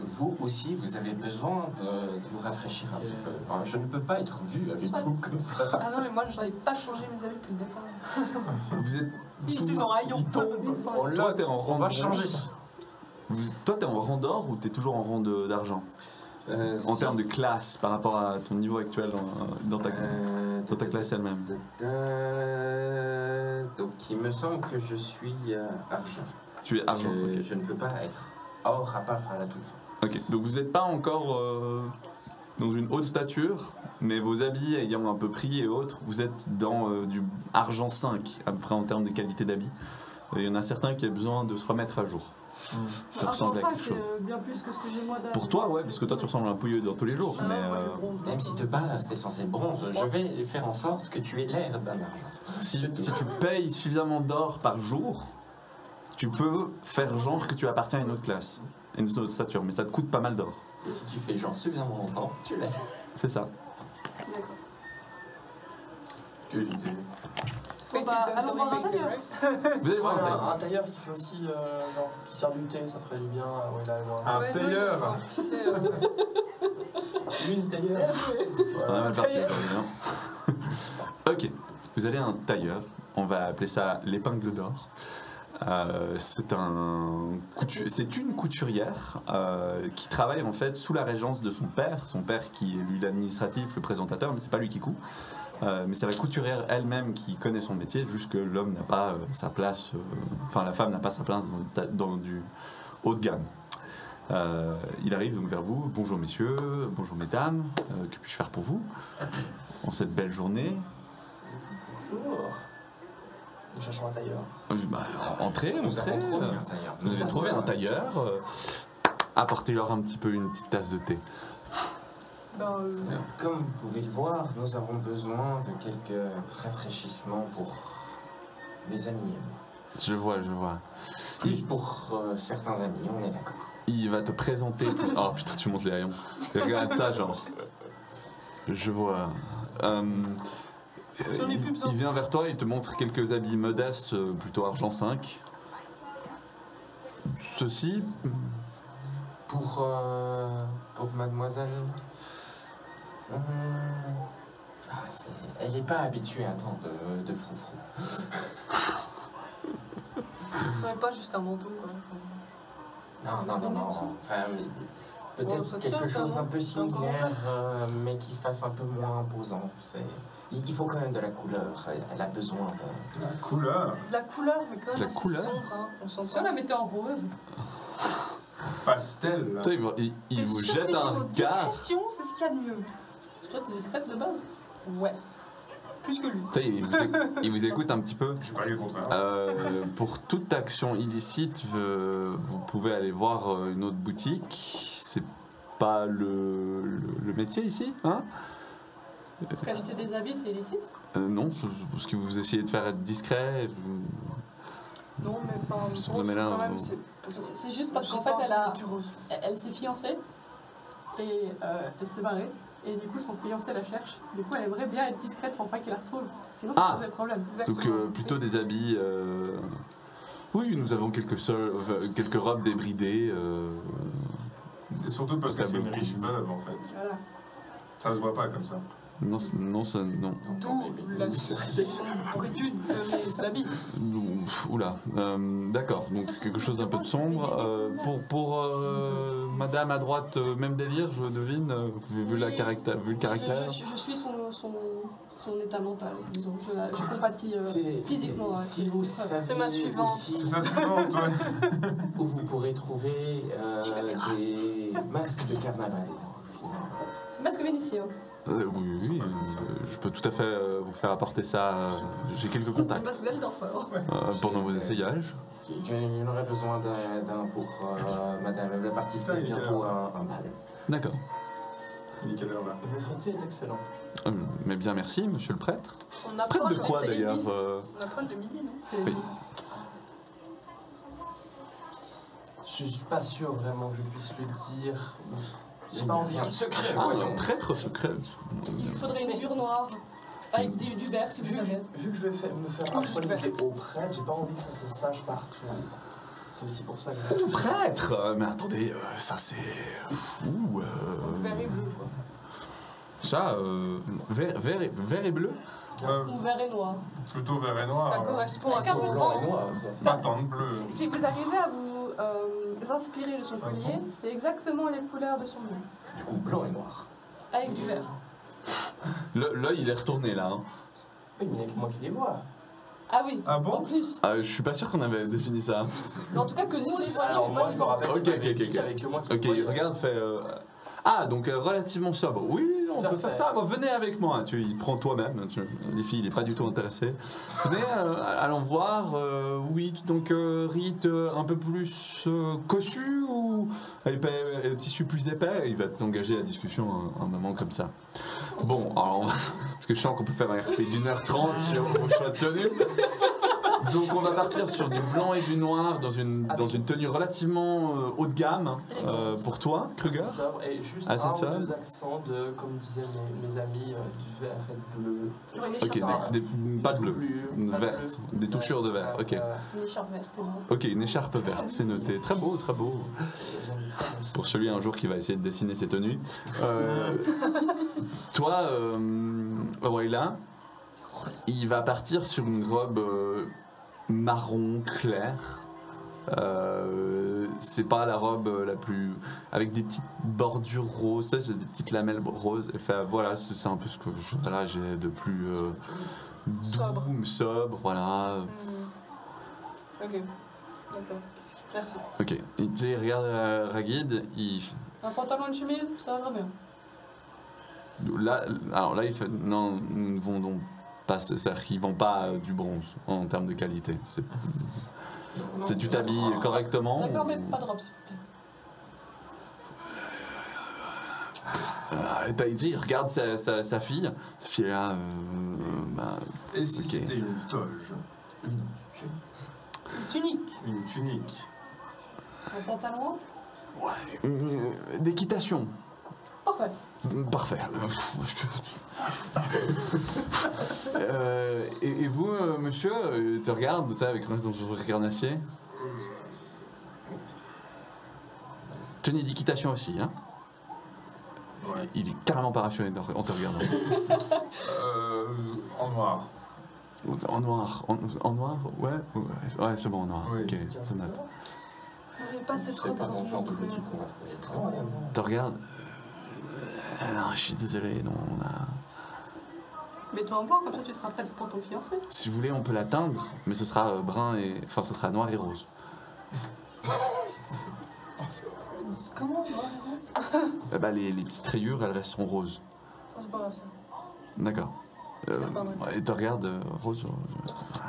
Vous aussi, vous avez besoin de vous rafraîchir un petit peu. Alors, je ne peux pas être vu avec Soit. vous comme ça. Ah non mais moi je n'ai pas changé mes habits depuis le départ. Vous êtes. Ils sont en rayon. Il tombe. Une fois. On Toi, lock. t'es en rang On va de- changer ça. Toi, t'es en rang d'or ou t'es toujours en rang d'argent? En termes de classe par rapport à ton niveau actuel dans ta classe elle-même. Donc, il me semble que je suis argent. Tu es argent, ok. Je ne peux pas être or à part à la toute fin. Ok, donc vous n'êtes pas encore dans une haute stature, mais vos habits ayant un peu pris et autres, vous êtes dans du argent 5, à peu près en termes de qualité d'habit. Il y en a certains qui ont besoin de se remettre à jour. Ça Argent ressemble à 5, quelque c'est chose. bien plus que ce que j'ai moi d'âge. Pour toi, ouais, parce que toi tu ressembles à un pouilleux dans tous les jours, Ah, mais moi, le bronze, Même si de base t'es censé être bronze, je vais faire en sorte que tu aies l'air d'un argent. si tu payes suffisamment d'or par jour, tu peux faire genre que tu appartiens à une autre classe, à une autre stature, mais ça te coûte pas mal d'or. Et si tu fais genre suffisamment longtemps, tu l'as. C'est ça. D'accord. Quelle idée. Fake bah, it allons until voir they un make it, tailleur. right? Vous allez voir un Ouais, tailleur. un tailleur qui fait aussi, genre, qui sert du thé, ça ferait du bien à Willa et moi. Un Ouais, tailleur. ouais, il faut un petit, Une tailleur. On a mal parti quand même, hein. Ok, vous allez à un tailleur, on va appeler ça l'épingle d'or. C'est une couturière qui travaille en fait sous la régence de son père qui est lui l'administratif, le présentateur, mais c'est pas lui qui coud. Mais c'est la couturière elle-même qui connaît son métier, juste que l'homme n'a pas sa place, enfin la femme n'a pas sa place dans du haut de gamme. Il arrive donc vers vous. Bonjour messieurs, bonjour mesdames, que puis-je faire pour vous en cette belle journée? Bonjour. Nous cherchons un tailleur. Entrez, Nous avons trouvé entrez. un tailleur. Vous avez trouvé un tailleur. Apportez-leur un petit peu une petite tasse de thé. Ben, Comme vous pouvez le voir, nous avons besoin de quelques rafraîchissements pour mes amis. Je vois, je vois. Plus pour certains amis, on est d'accord. Il va te présenter. Oh putain, tu montes les haillons. Regarde ça, genre. Je vois. J'en ai plus besoin. Il vient vers toi, il te montre quelques habits modestes, plutôt argent 5. Ceci, Pour mademoiselle. Elle n'est pas habituée à tant de froufrou. Vous savez pas juste un manteau, quoi. Non. Enfin, Oh, peut-être ça quelque tient, ça, chose non d'un peu C'est encore similaire, mais qui fasse un peu moins imposant. Il faut quand même de la couleur. Elle a besoin de... La couleur, De la couleur, mais quand De même la assez couleur sombre, hein. On sent Si on la mettait en rose, pastel. toi, il vous jette un regard. discrétion, c'est ce qu'il y a de mieux. toi t'es discrète de base. Ouais. Plus que lui. Tu sais, il vous écoute un petit peu. J'ai pas dit le contraire. Pour toute action illicite, vous pouvez aller voir une autre boutique. C'est pas le métier ici, hein? Parce qu'acheter des habits, c'est illicite. Non, parce que vous essayez de faire être discret. Non, mais enfin, Se rose, remet là, quand même, on- C'est juste parce J'ai qu'en fait, pas elle a, envie du rose. elle s'est fiancée et elle s'est barrée. Et du coup, son fiancé la cherche. Du coup, elle aimerait bien être discrète pour pas qu'il la retrouve. Parce que sinon, ça Ah. pose des problèmes. Exactement. Donc plutôt des habits. Oui, nous avons quelques robes débridées. Et surtout parce que c'est une beaucoup. riche veuve en fait. Voilà. Ça se voit pas comme ça. Non, non. D'où la pourritude de mes habits. Oula. D'accord. Donc quelque chose un peu de sombre. Pour Madame à droite, même délire, je devine. Vu le Oui. caractère. Je suis son état mental, disons. Je compatis physiquement. ouais, Si c'est- vous c'est- savez C'est ma suivante. aussi C'est ça suivante, ouais. où vous pourrez trouver des masques de carnaval. Au final. Masque vénitien. Oui, je peux tout à fait vous faire apporter ça. J'ai quelques contacts Masque d'Aldorf, alors. pendant vos essayages. Il aurait besoin d'un pour madame. Elle va participer Putain, il est bientôt à un bal. D'accord. Il est quelle heure là? Votre thé est excellent. Mais bien merci, monsieur le prêtre. On Prêtre approche, de quoi c'est d'ailleurs midi. on approche de midi, non C'est Oui. Je suis pas sûr vraiment que je puisse le dire. J'ai pas envie. Un secret, Ah, voyons. prêtre secret. Il faudrait une dure noire. Avec du verre, si vous avez. Vu que je vais me faire juste introniser verte. au prêtre, j'ai pas envie que ça se sache partout. C'est aussi pour ça que Prêtre Mais attendez, ça c'est fou. Vert et bleu, quoi. Ça, vert et bleu. Ou vert et noir. Plutôt vert et noir. Ça ouais. correspond à Avec un son peu de blanc rang. et noir. Pas tant de bleu. Si vous arrivez à vous inspirer de son collier, c'est exactement les couleurs de son bleu. Du coup, blanc et noir. Avec du vert. L'œil il est retourné là. Hein. Oui, mais il n'y a que moi qui les vois. Ah oui, Ah bon en plus. Je suis pas sûr qu'on avait défini ça. Mais en tout cas, que nous, les voyons. Alors moi, je me rappelle Ok, qu'il m'avait ok, dit ok. qu'il y avait que moi qui Ok, les voyais. regarde, fait. Ah, donc relativement sobre. Oui, on Tout à peut faire fait. ça. Bon, venez avec moi. Il prend toi-même. Les filles, il est pas du tout intéressé. Venez, allons voir. Oui, donc rite un peu plus cossu ou tissu plus épais. Il va t'engager la discussion un moment comme ça. Bon, alors, parce que je sens qu'on peut faire un RP d'1h30 si on choix de tenue. Donc on va partir sur du blanc et du noir dans une tenue relativement haut de gamme pour toi, Kruger. C'est sobre et juste Ah, c'est un ça. ou deux accents de, comme disaient mes amis, du vert et de bleu. Une Ok, écharpe verte. pas de bleu. Pas de Verte, bleu. des touchures de vert, ok. Une écharpe verte, non. Ok, une écharpe verte, c'est noté. Très beau, très beau. J'en ai très bon. Pour celui un jour qui va essayer de dessiner ses tenues. Toi, Wayla, il va partir sur une robe marron clair. C'est pas la robe la plus. Avec des petites bordures roses, tu sais, j'ai des petites lamelles roses. Enfin, voilà, c'est un peu ce que là j'ai de plus doux, sobre, voilà. Ok, d'accord. Merci. Ok, et tu sais, il regarde Ragid, Un pantalon et une chemise, ça va très bien. là, il fait non, nous ne vendons pas, c'est-à-dire qu'ils vendent pas du bronze en termes de qualité. C'est tu t'habilles correctement. D'accord, mais pas de robe, s'il vous plaît. Il dit, il regarde sa fille. Sa fille est là. Et si Ok. c'était une toge? Une tunique. Une tunique? Un pantalon D'équitation. Parfait. Parfait. Et vous, monsieur, te regarde, tu sais, avec ton regard d'acier. Tenue d'équitation aussi, hein. Ouais. Il est carrément pas rassuré en te regardant. En noir. En noir. En noir. Ouais, c'est bon, en noir. Oui. Ok, ça note. Faudrait pas cette C'est robe pas dans mon une genre de autre boutique couleur. qu'on va trouver. C'est trop bien. Te regarde. Non, je suis désolé, non, on a... Mets-toi en blanc, comme ça tu seras prête pour ton fiancé. Si vous voulez, on peut l'atteindre, mais ce sera brun et... Enfin, ce sera noir et rose. Comment Bah, les petites rayures, elles resteront roses. Oh, c'est pas grave ça. D'accord. Je reprendrai. Et te regarde, rose.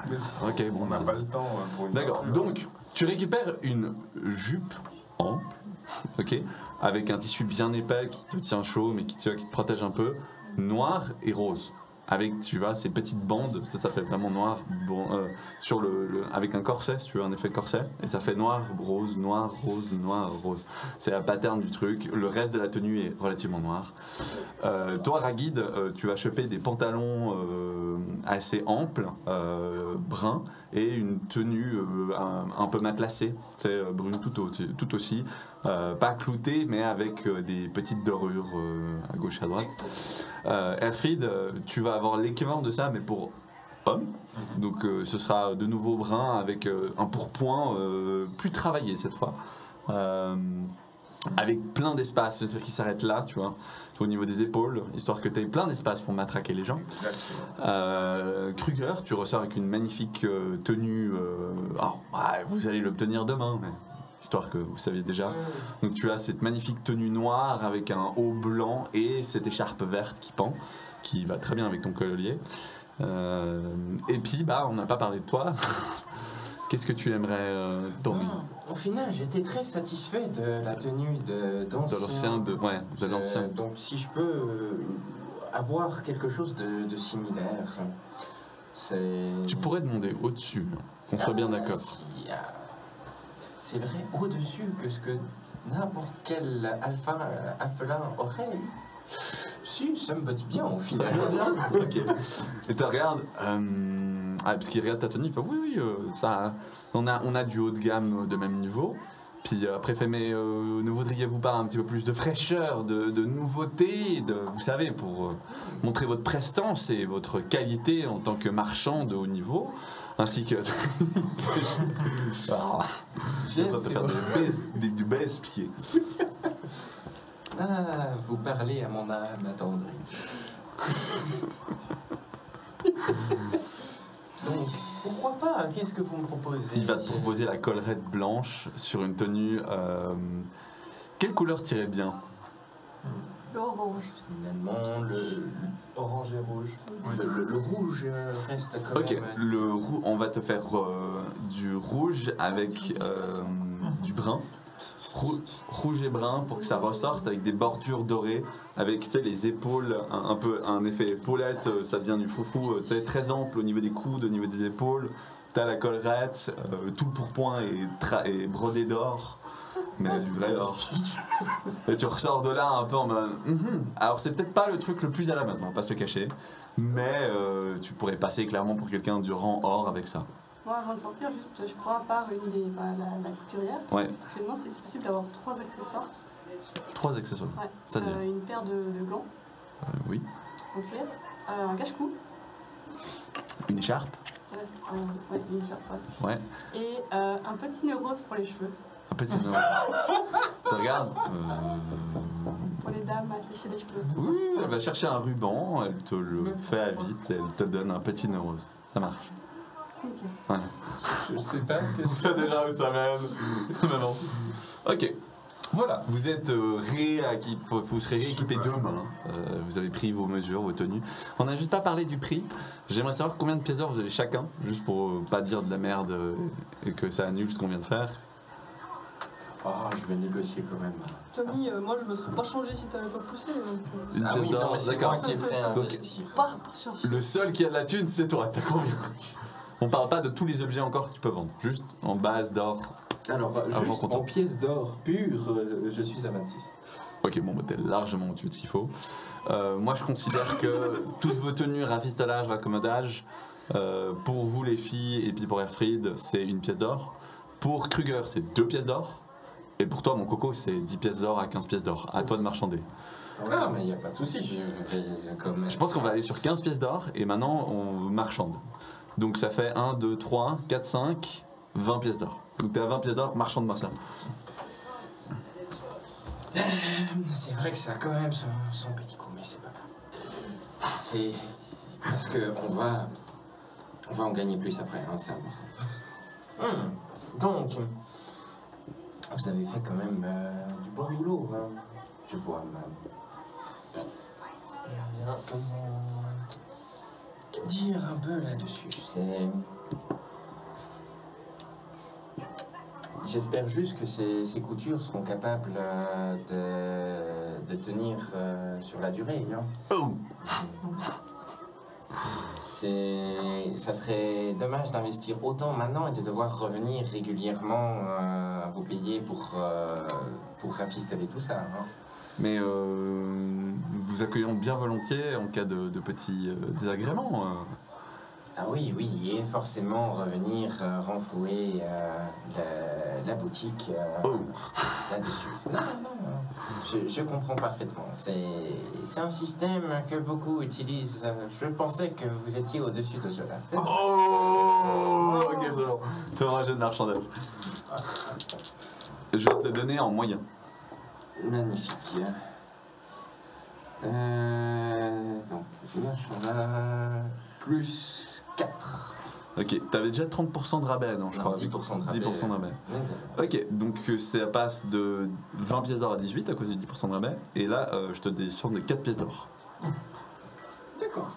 Mais Ok, bon, on n'a bah. pas le temps pour une D'accord. peinture. Donc, tu récupères une jupe ample, ok, avec un tissu bien épais qui te tient chaud, mais qui te protège un peu, noir et rose. Avec, tu vois, ces petites bandes, ça fait vraiment noir, sur avec un corset, si tu veux, un effet corset, et ça fait noir, rose, noir, rose, noir, rose. C'est la pattern du truc. Le reste de la tenue est relativement noir. Toi, Ragid, tu vas choper des pantalons assez amples, bruns, et une tenue un peu matelassée, c'est brune tout aussi, pas cloutée, mais avec des petites dorures à gauche et à droite. Erfried, tu vas avoir l'équivalent de ça, mais pour homme. Donc ce sera de nouveau brun avec un pourpoint plus travaillé cette fois. Avec plein d'espace, c'est-à-dire qu'il s'arrête là, tu vois, au niveau des épaules, histoire que tu aies plein d'espace pour matraquer les gens. Exactement. Kruger, tu ressors avec une magnifique tenue. Vous allez l'obtenir demain, mais histoire que vous saviez déjà. Donc tu as cette magnifique tenue noire avec un haut blanc et cette écharpe verte qui pend, qui va très bien avec ton collier. Et puis, on n'a pas parlé de toi. Qu'est-ce que tu aimerais, Tommy? Au final, j'étais très satisfait de la tenue d'ancien. De l'ancien. Donc, si je peux avoir quelque chose de similaire, c'est. Tu pourrais demander au-dessus, qu'on soit bien d'accord. C'est vrai, au-dessus que ce que n'importe quel alphelin aurait eu. Si, ça me botte bien au final. Ok. Et tu regardes, parce qu'il regarde ta tenue, il fait oui, ça, on a du haut de gamme de même niveau. Puis après, il fait mais ne voudriez-vous pas un petit peu plus de fraîcheur, de nouveauté, vous savez, pour montrer votre prestance et votre qualité en tant que marchand de haut niveau, ainsi que. J'aime de ces faire mots. du baisse-pied. Ah, vous parlez à mon âme attendrie. Donc, pourquoi pas? Qu'est-ce que vous me proposez? Il va te proposer la collerette blanche sur une tenue. Quelle couleur tirait bien? L'orange. Finalement, le Orange et rouge. rouge reste quand Ok, même. on va te faire du rouge avec du brun. Rouge et brun pour que ça ressorte avec des bordures dorées, avec tu sais, les épaules, un peu un effet épaulette, ça devient du foufou tu sais, très ample au niveau des coudes, au niveau des épaules. T'as la collerette, tout le pourpoint est brodé d'or, mais du vrai or. Et tu ressors de là un peu en mode. Alors c'est peut-être pas le truc le plus à la mode, on va pas se le cacher, mais tu pourrais passer clairement pour quelqu'un du rang or avec ça. Moi, avant de sortir, juste, je prends à part la couturière. Ouais, Je me demande si c'est possible d'avoir 3 accessoires. 3 accessoires. Ouais. C'est-à-dire Une paire de gants oui, en cuir, un cache-cou, une écharpe, une écharpe, ouais. ouais. Et un petit nœud rose pour les cheveux. Un petit nœud. Tu regardes Pour les dames, attacher les cheveux. oui, elle va chercher un ruban, elle te le fait à vite, elle te donne un petit nœud rose. Ça marche. Ok. Ouais. Je sais pas que C'est déjà où ça mène. Mais bon. Ok. Voilà, vous êtes vous serez rééquipé demain. Vous avez pris vos mesures, vos tenues. On n'a juste pas parlé du prix. J'aimerais savoir combien de pièces d'or vous avez chacun, juste pour pas dire de la merde et que ça annule ce qu'on vient de faire. Ah, je vais négocier quand même. Tommy, moi je me serais pas changé si t'avais pas poussé. Donc, Une Ah pièce oui, non, d'or, mais c'est d'accord. moi qui ai prêt à Donc, investir. Pas sur Le seul qui a de la thune, c'est toi. T'as combien? On parle pas de tous les objets encore que tu peux vendre, juste en base d'or. Alors, Argent juste comptant. en pièces d'or pures, je suis à 26. Ok, bon, bah, t'es largement au-dessus de ce qu'il faut. Moi, je considère que toutes vos tenues, rafistolage, raccommodage, pour vous les filles et puis pour Airfried, c'est 1 pièce d'or. Pour Kruger, c'est 2 pièces d'or. Et pour toi, mon coco, c'est 10 pièces d'or à 15 pièces d'or. À toi de marchander. Ah, mais il n'y a pas de souci, je vais comme... Je pense qu'on va aller sur 15 pièces d'or et maintenant on marchande. Donc ça fait 1, 2, 3, 4, 5, 20 pièces d'or. Donc t'es à 20 pièces d'or, marchande-moi ça. C'est vrai que ça a quand même son petit coup, mais c'est pas grave. C'est parce que on va en gagner plus après, hein, c'est important. Donc, vous avez fait quand même du bon boulot, hein. Je vois, comment dire un peu là-dessus. J'espère juste que ces coutures seront capables de tenir sur la durée. Hein. Oh. Ça serait dommage d'investir autant maintenant et de devoir revenir régulièrement vous payer pour rafistoler tout ça. Hein. Mais vous accueillons bien volontiers en cas de petits désagréments. Ah oui, et forcément revenir renflouer la boutique là-dessus. Non. Je comprends parfaitement. C'est un système que beaucoup utilisent. Je pensais que vous étiez au-dessus de cela. Oh, ok, c'est bon. Fais-moi un jeu de marchandage. Je vais te le donner en moyen. Magnifique. Donc, marchandage plus 4. Ok, t'avais déjà 30% de rabais, non, je crois. 10% de rabais. 10% de rabais. Ok, donc ça passe de 20 pièces d'or à 18 à cause du 10% de rabais. Et là, je te décide de 4 pièces d'or. D'accord.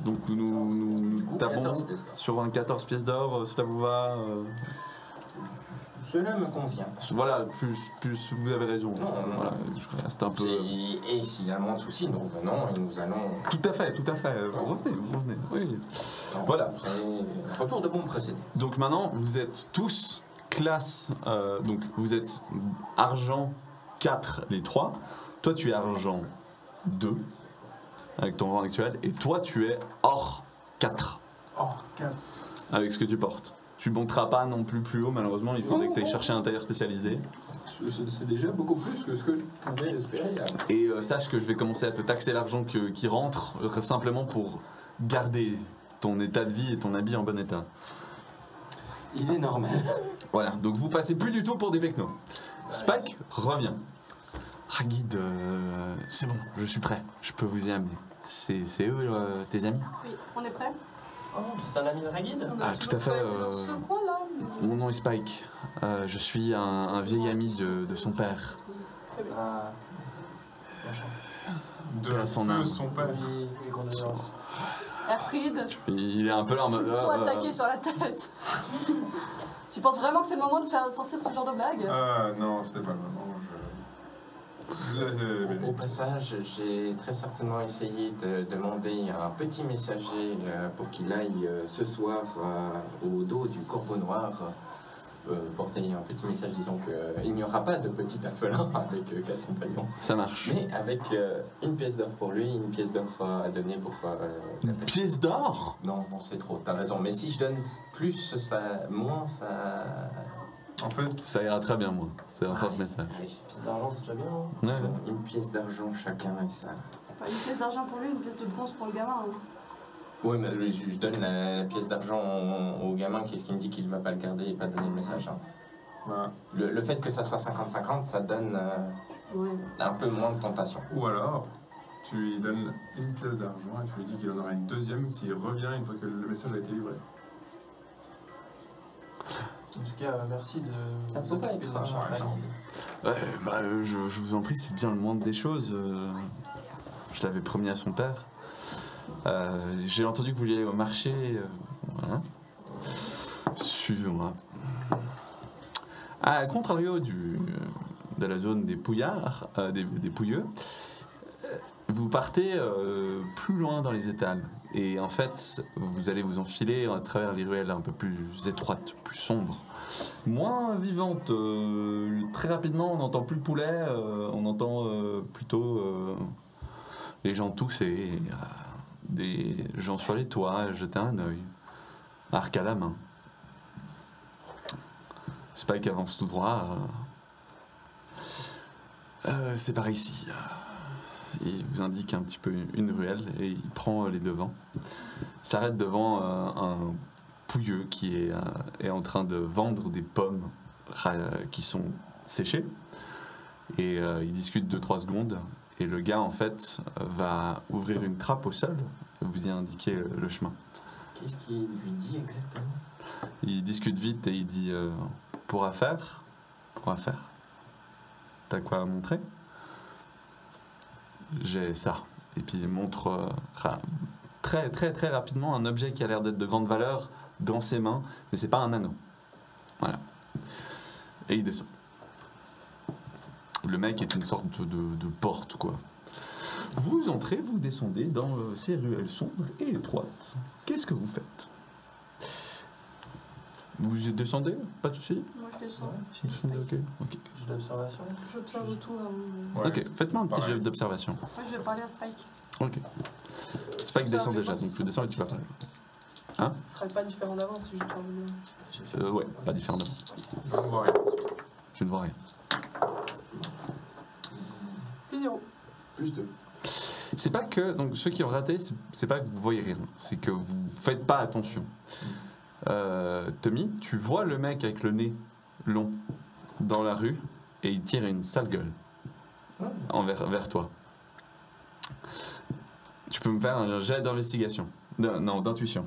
Donc nous tapons 14 pièces d'or. sur 14 pièces d'or, cela vous va Cela me convient. Voilà, plus vous avez raison. Non. Voilà, c'est un peu... Et s'il y a moins de soucis, nous revenons et nous allons... Tout à fait. Vous revenez. Oui. Non, Voilà. C'est retour de bons procédés. Donc maintenant, vous êtes tous classe... donc vous êtes argent 4 les 3. Toi, tu es argent 2 avec ton rang actuel. Et toi, tu es or 4 avec ce que tu portes. Tu monteras pas non plus haut, malheureusement. Il faudrait que tu ailles chercher un tailleur spécialisé. C'est déjà beaucoup plus que ce que je pouvais espérer. Et sache que je vais commencer à te taxer l'argent qui rentre simplement pour garder ton état de vie et ton habit en bon état. Il est normal. Voilà, donc vous passez plus du tout pour des pecnos. Spike revient. Ragid, c'est bon, je suis prêt. Je peux vous y amener. C'est eux tes amis? Oui, on est prêts? Oh, c'est un ami de Ragid? On a Ah, toujours tout à fait, pas été dans ce coin là. Mon nom est Spike. Je suis un vieil ami de son père. Ah. De Paix à son feu âme. son père. Oui, condoléances. Airfried, Il est un peu là en mode... faut attaquer sur la tête. Tu penses vraiment que c'est le moment de faire sortir ce genre de blague? Ah non, c'était pas le moment. Au passage, j'ai très certainement essayé de demander à un petit messager pour qu'il aille ce soir au dos du Corbeau Noir porter un petit message disant qu'il n'y aura pas de petit alphelin avec 4 compagnons, Ça marche. mais avec une pièce d'or pour lui, une pièce d'or à donner pour la Une pièce d'or? Non, c'est trop, t'as raison. Mais si je donne plus, moins ça... En fait, Ça ira très bien, moi. C'est un simple message. Allez, Pièce d'argent, c'est déjà bien. Hein. Ouais. une pièce d'argent chacun et ça... Enfin, une pièce d'argent pour lui, une pièce de bronze pour le gamin. Hein. Oui, mais je donne la pièce d'argent au gamin, qu'est-ce qui me dit qu'il ne va pas le garder et pas donner le message. Hein. voilà. Le fait que ça soit 50-50, ça donne Ouais. un peu moins de tentation. Ou alors, tu lui donnes une pièce d'argent et tu lui dis qu'il en aura une deuxième s'il revient une fois que le message a été livré. En tout cas, merci de. Ça peut pas être de un charge. Je vous en prie, c'est bien le moindre des choses. Je l'avais promis à son père. J'ai entendu que vous vouliez aller au marché. Voilà. Suivez-moi. À contrario de la zone des pouillards, des pouilleux, vous partez plus loin dans les étals. Et en fait, vous allez vous enfiler à travers les ruelles un peu plus étroites, plus sombres, moins vivantes. Très rapidement, on n'entend plus le poulet, on entend plutôt les gens tousser, des gens sur les toits jeter un œil, arc à la main. Spike avance tout droit. C'est par ici. Il vous indique un petit peu une ruelle et il prend les devants. Il s'arrête devant un pouilleux qui est en train de vendre des pommes qui sont séchées. Et il discute 2-3 secondes. Et le gars, en fait, va ouvrir une trappe au sol et vous y indiquer le chemin. Qu'est-ce qu'il lui dit exactement? Il discute vite et il dit pour affaire. T'as quoi à montrer? J'ai ça. Et puis il montre très très très rapidement un objet qui a l'air d'être de grande valeur dans ses mains, mais c'est pas un anneau. Voilà. Et il descend. Le mec est une sorte de porte, quoi. Vous entrez, vous descendez dans ces ruelles sombres et étroites. Qu'est-ce que vous faites? Vous descendez? Pas de soucis? Moi je descends. Vous descendez, ok. J'ai d'observation. J'observe tout avant. Ouais. Ok, faites-moi un petit Pareil. jeu d'observation. Moi je vais parler à Spike. Ok. Spike descend déjà, donc tu descends et tu vas parler. Ce serait pas différent d'avant si j'observe bien. Ouais, pas différent d'avant. Je ne vois rien. Tu ne vois rien. Plus 0. Plus 2. C'est pas que, donc ceux qui ont raté, c'est pas que vous voyez rien, c'est que vous faites pas attention. Tommy, tu vois le mec avec le nez long dans la rue et il tire une sale gueule vers toi. Tu peux me faire un jet d'investigation. Non, d'intuition.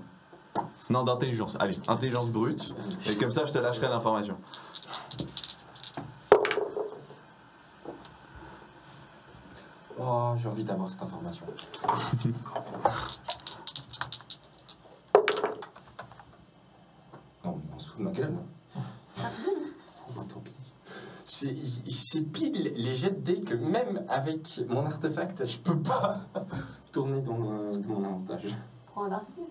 Non, d'intelligence. Allez, intelligence brute. Et comme ça, je te lâcherai l'information. Oh, j'ai envie d'avoir cette information. Non, mais on se fout de ma gueule. Oh, tant pis. C'est pile les jets de dés que même avec mon artefact, je peux pas tourner dans mon avantage. Prends un dark deal.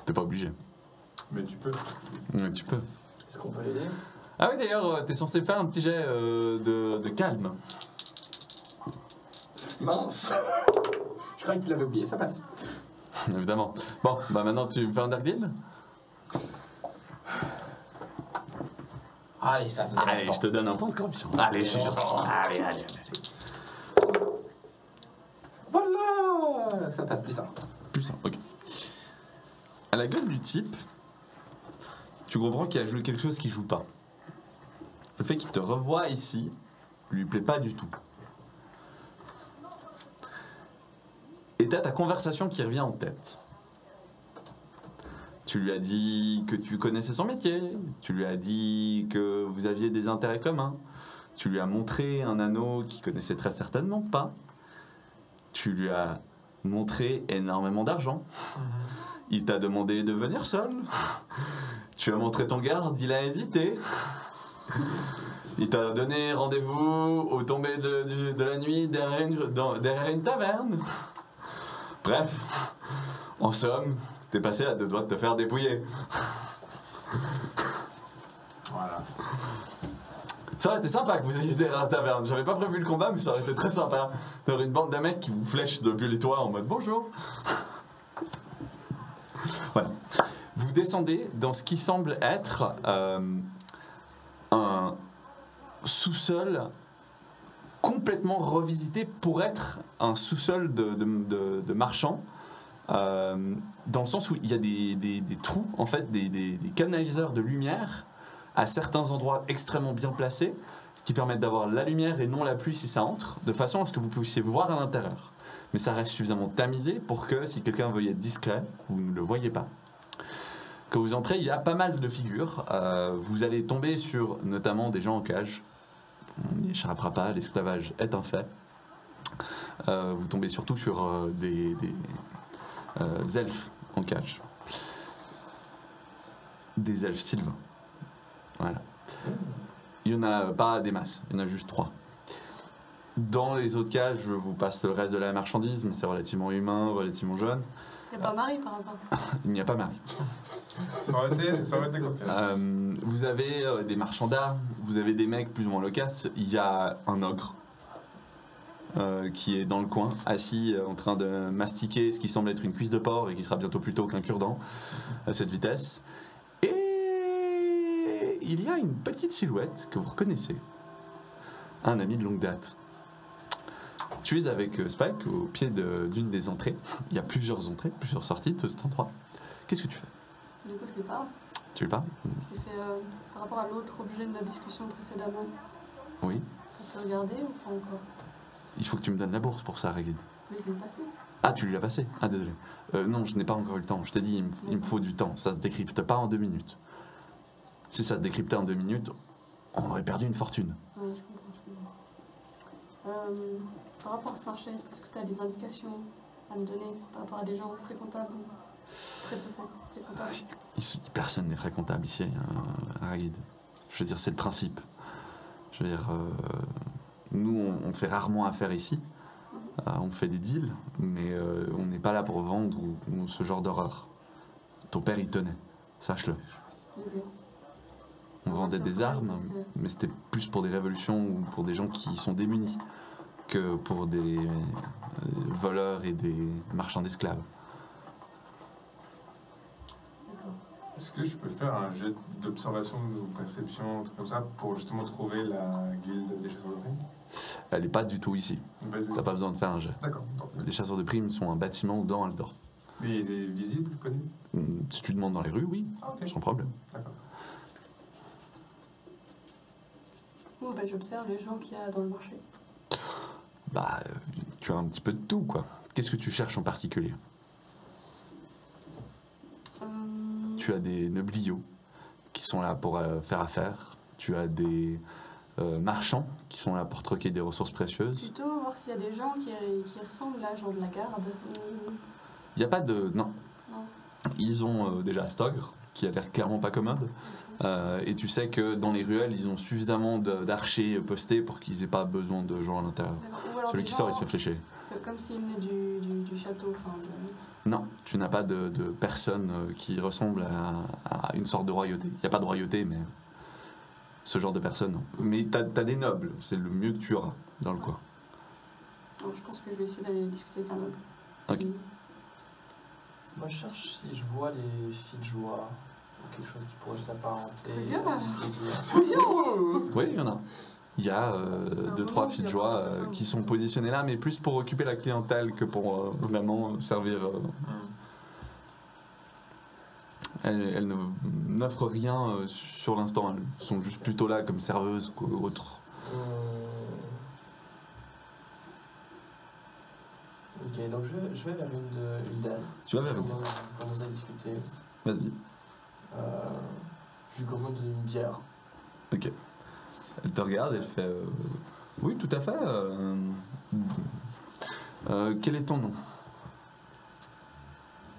T'es pas obligé. Mais tu peux. Mais tu peux. Est-ce qu'on peut l'aider? Ah oui, d'ailleurs, t'es censé faire un petit jet de calme. Mince. Je croyais que tu l'avais oublié, ça passe. Évidemment. Bon, bah maintenant tu me fais un dark deal. Allez, ça faisait Allez, longtemps. je te donne un point de corruption. Allez, je suis gentil. Allez. Voilà. Ça passe plus simple. Plus simple, ok. À la gueule du type, tu comprends qu'il a joué quelque chose qui joue pas. Le fait qu'il te revoie ici lui plaît pas du tout. Et t'as ta conversation qui revient en tête. Tu lui as dit que tu connaissais son métier, tu lui as dit que vous aviez des intérêts communs, tu lui as montré un anneau qu'il connaissait très certainement pas, tu lui as montré énormément d'argent, il t'a demandé de venir seul, tu as montré ton garde, il a hésité, il t'a donné rendez-vous au tomber de la nuit derrière une taverne. Bref, en somme, t'es passé à 2 doigts de te faire dépouiller. Voilà. Ça aurait été sympa que vous ayez derrière la taverne. J'avais pas prévu le combat, mais ça aurait été très sympa. D'avoir une bande de mecs qui vous flèchent depuis les toits en mode bonjour. Voilà. Vous descendez dans ce qui semble être un sous-sol complètement revisité pour être un sous-sol de marchand. Dans le sens où il y a des trous, en fait, des canaliseurs de lumière à certains endroits extrêmement bien placés qui permettent d'avoir la lumière et non la pluie si ça entre, de façon à ce que vous puissiez voir à l'intérieur. Mais ça reste suffisamment tamisé pour que si quelqu'un veut y être discret, vous ne le voyez pas. Quand vous entrez, il y a pas mal de figures. Vous allez tomber sur notamment des gens en cage. On n'y échappera pas, l'esclavage est un fait. Vous tombez surtout sur des elfes en cage. Des elfes sylvains. Voilà. Il n'y en a pas des masses, il y en a juste 3. Dans les autres cas, je vous passe le reste de la marchandise, mais c'est relativement humain, relativement jeune. Il n'y a pas Marie par hasard. Il n'y a pas Marie. Ça aurait été cocasse. Vous avez des marchands d'art, vous avez des mecs plus ou moins loquaces. Il y a un ogre qui est dans le coin, assis en train de mastiquer ce qui semble être une cuisse de porc et qui sera bientôt plus tôt qu'un cure-dent à cette vitesse. Et il y a une petite silhouette que vous reconnaissez. Un ami de longue date. Tu es avec Spike au pied d'une des entrées. Il y a plusieurs entrées, plusieurs sorties de cet endroit. Qu'est-ce que tu fais? Du coup, je lui parle. Tu lui parles? Je lui fais par rapport à l'autre objet de la discussion précédemment. Oui. On peut regarder ou pas encore? Il faut que tu me donnes la bourse pour ça, Ragid. Oui, je l'ai passé. Ah, tu lui as passé? Ah, désolé. Non, je n'ai pas encore eu le temps. Je t'ai dit, il me faut du temps. Ça se décrypte pas en 2 minutes. Si ça se décryptait en 2 minutes, on aurait perdu une fortune. Oui, je comprends. Par rapport à ce marché, est-ce que tu as des indications à me donner par rapport à des gens fréquentables ou très peu fréquentables? Personne n'est fréquentable ici, à Ragid. Je veux dire, c'est le principe. Je veux dire, nous, on fait rarement affaire ici. On fait des deals, mais on n'est pas là pour vendre ou ce genre d'horreur. Ton père y tenait, sache-le. Ok. On vendait des armes, Parce que- mais c'était plus pour des révolutions ou pour des gens qui sont démunis que pour des voleurs et des marchands d'esclaves. D'accord. Est-ce que je peux faire un jet d'observation ou perception, un truc comme ça, pour justement trouver la guilde des chasseurs de primes? Elle n'est pas du tout ici. Pas du tout. T'as pas besoin de faire un jet. D'accord. Donc, Les chasseurs de primes sont un bâtiment dans Aldorf. mais il est visible, connu? Si tu demandes dans les rues, oui, Ah, ok. sans problème. D'accord. Oh, ben, j'observe les gens qu'il y a dans le marché. Bah, tu as un petit peu de tout, quoi. Qu'est-ce que tu cherches en particulier? Tu as des nobliaux qui sont là pour faire affaire. Tu as des marchands qui sont là pour troquer des ressources précieuses. Plutôt voir s'il y a des gens qui ressemblent à genre de la garde. Il n'y a pas de... Non. Non. Ils ont déjà Stogre, qui a l'air clairement pas commode. Et tu sais que dans les ruelles, ils ont suffisamment d'archers postés pour qu'ils aient pas besoin de gens à l'intérieur. D'accord. Ou alors Celui des qui sort, il gens se fait flécher. Comme s'ils venaient du château. Enfin, Non, tu n'as pas de personne qui ressemble à une sorte de royauté. Il n'y a pas de royauté, mais ce genre de personne, non. Mais t'as des nobles, c'est le mieux que tu auras dans le coin. je pense que je vais essayer d'aller discuter avec un noble. Ok. Moi, je cherche si je vois les filles de joie ou quelque chose qui pourrait s'apparenter. Bien. au plaisir. Oui, il y en a. Il y a Ça fait un 2-3 moment filles de qu'il y a pas joie de ce qui film. sont positionnées là, mais plus pour occuper la clientèle que pour vraiment servir. Elles n'offrent rien sur l'instant. Elles sont juste plutôt là comme serveuses qu'autres. Ok, donc je vais vers une d'elles. Tu vas vers Je une. commence à discuter. Vas-y. Je lui commande une bière. Ok. Elle te regarde et elle fait oui, tout à fait. Quel est ton nom?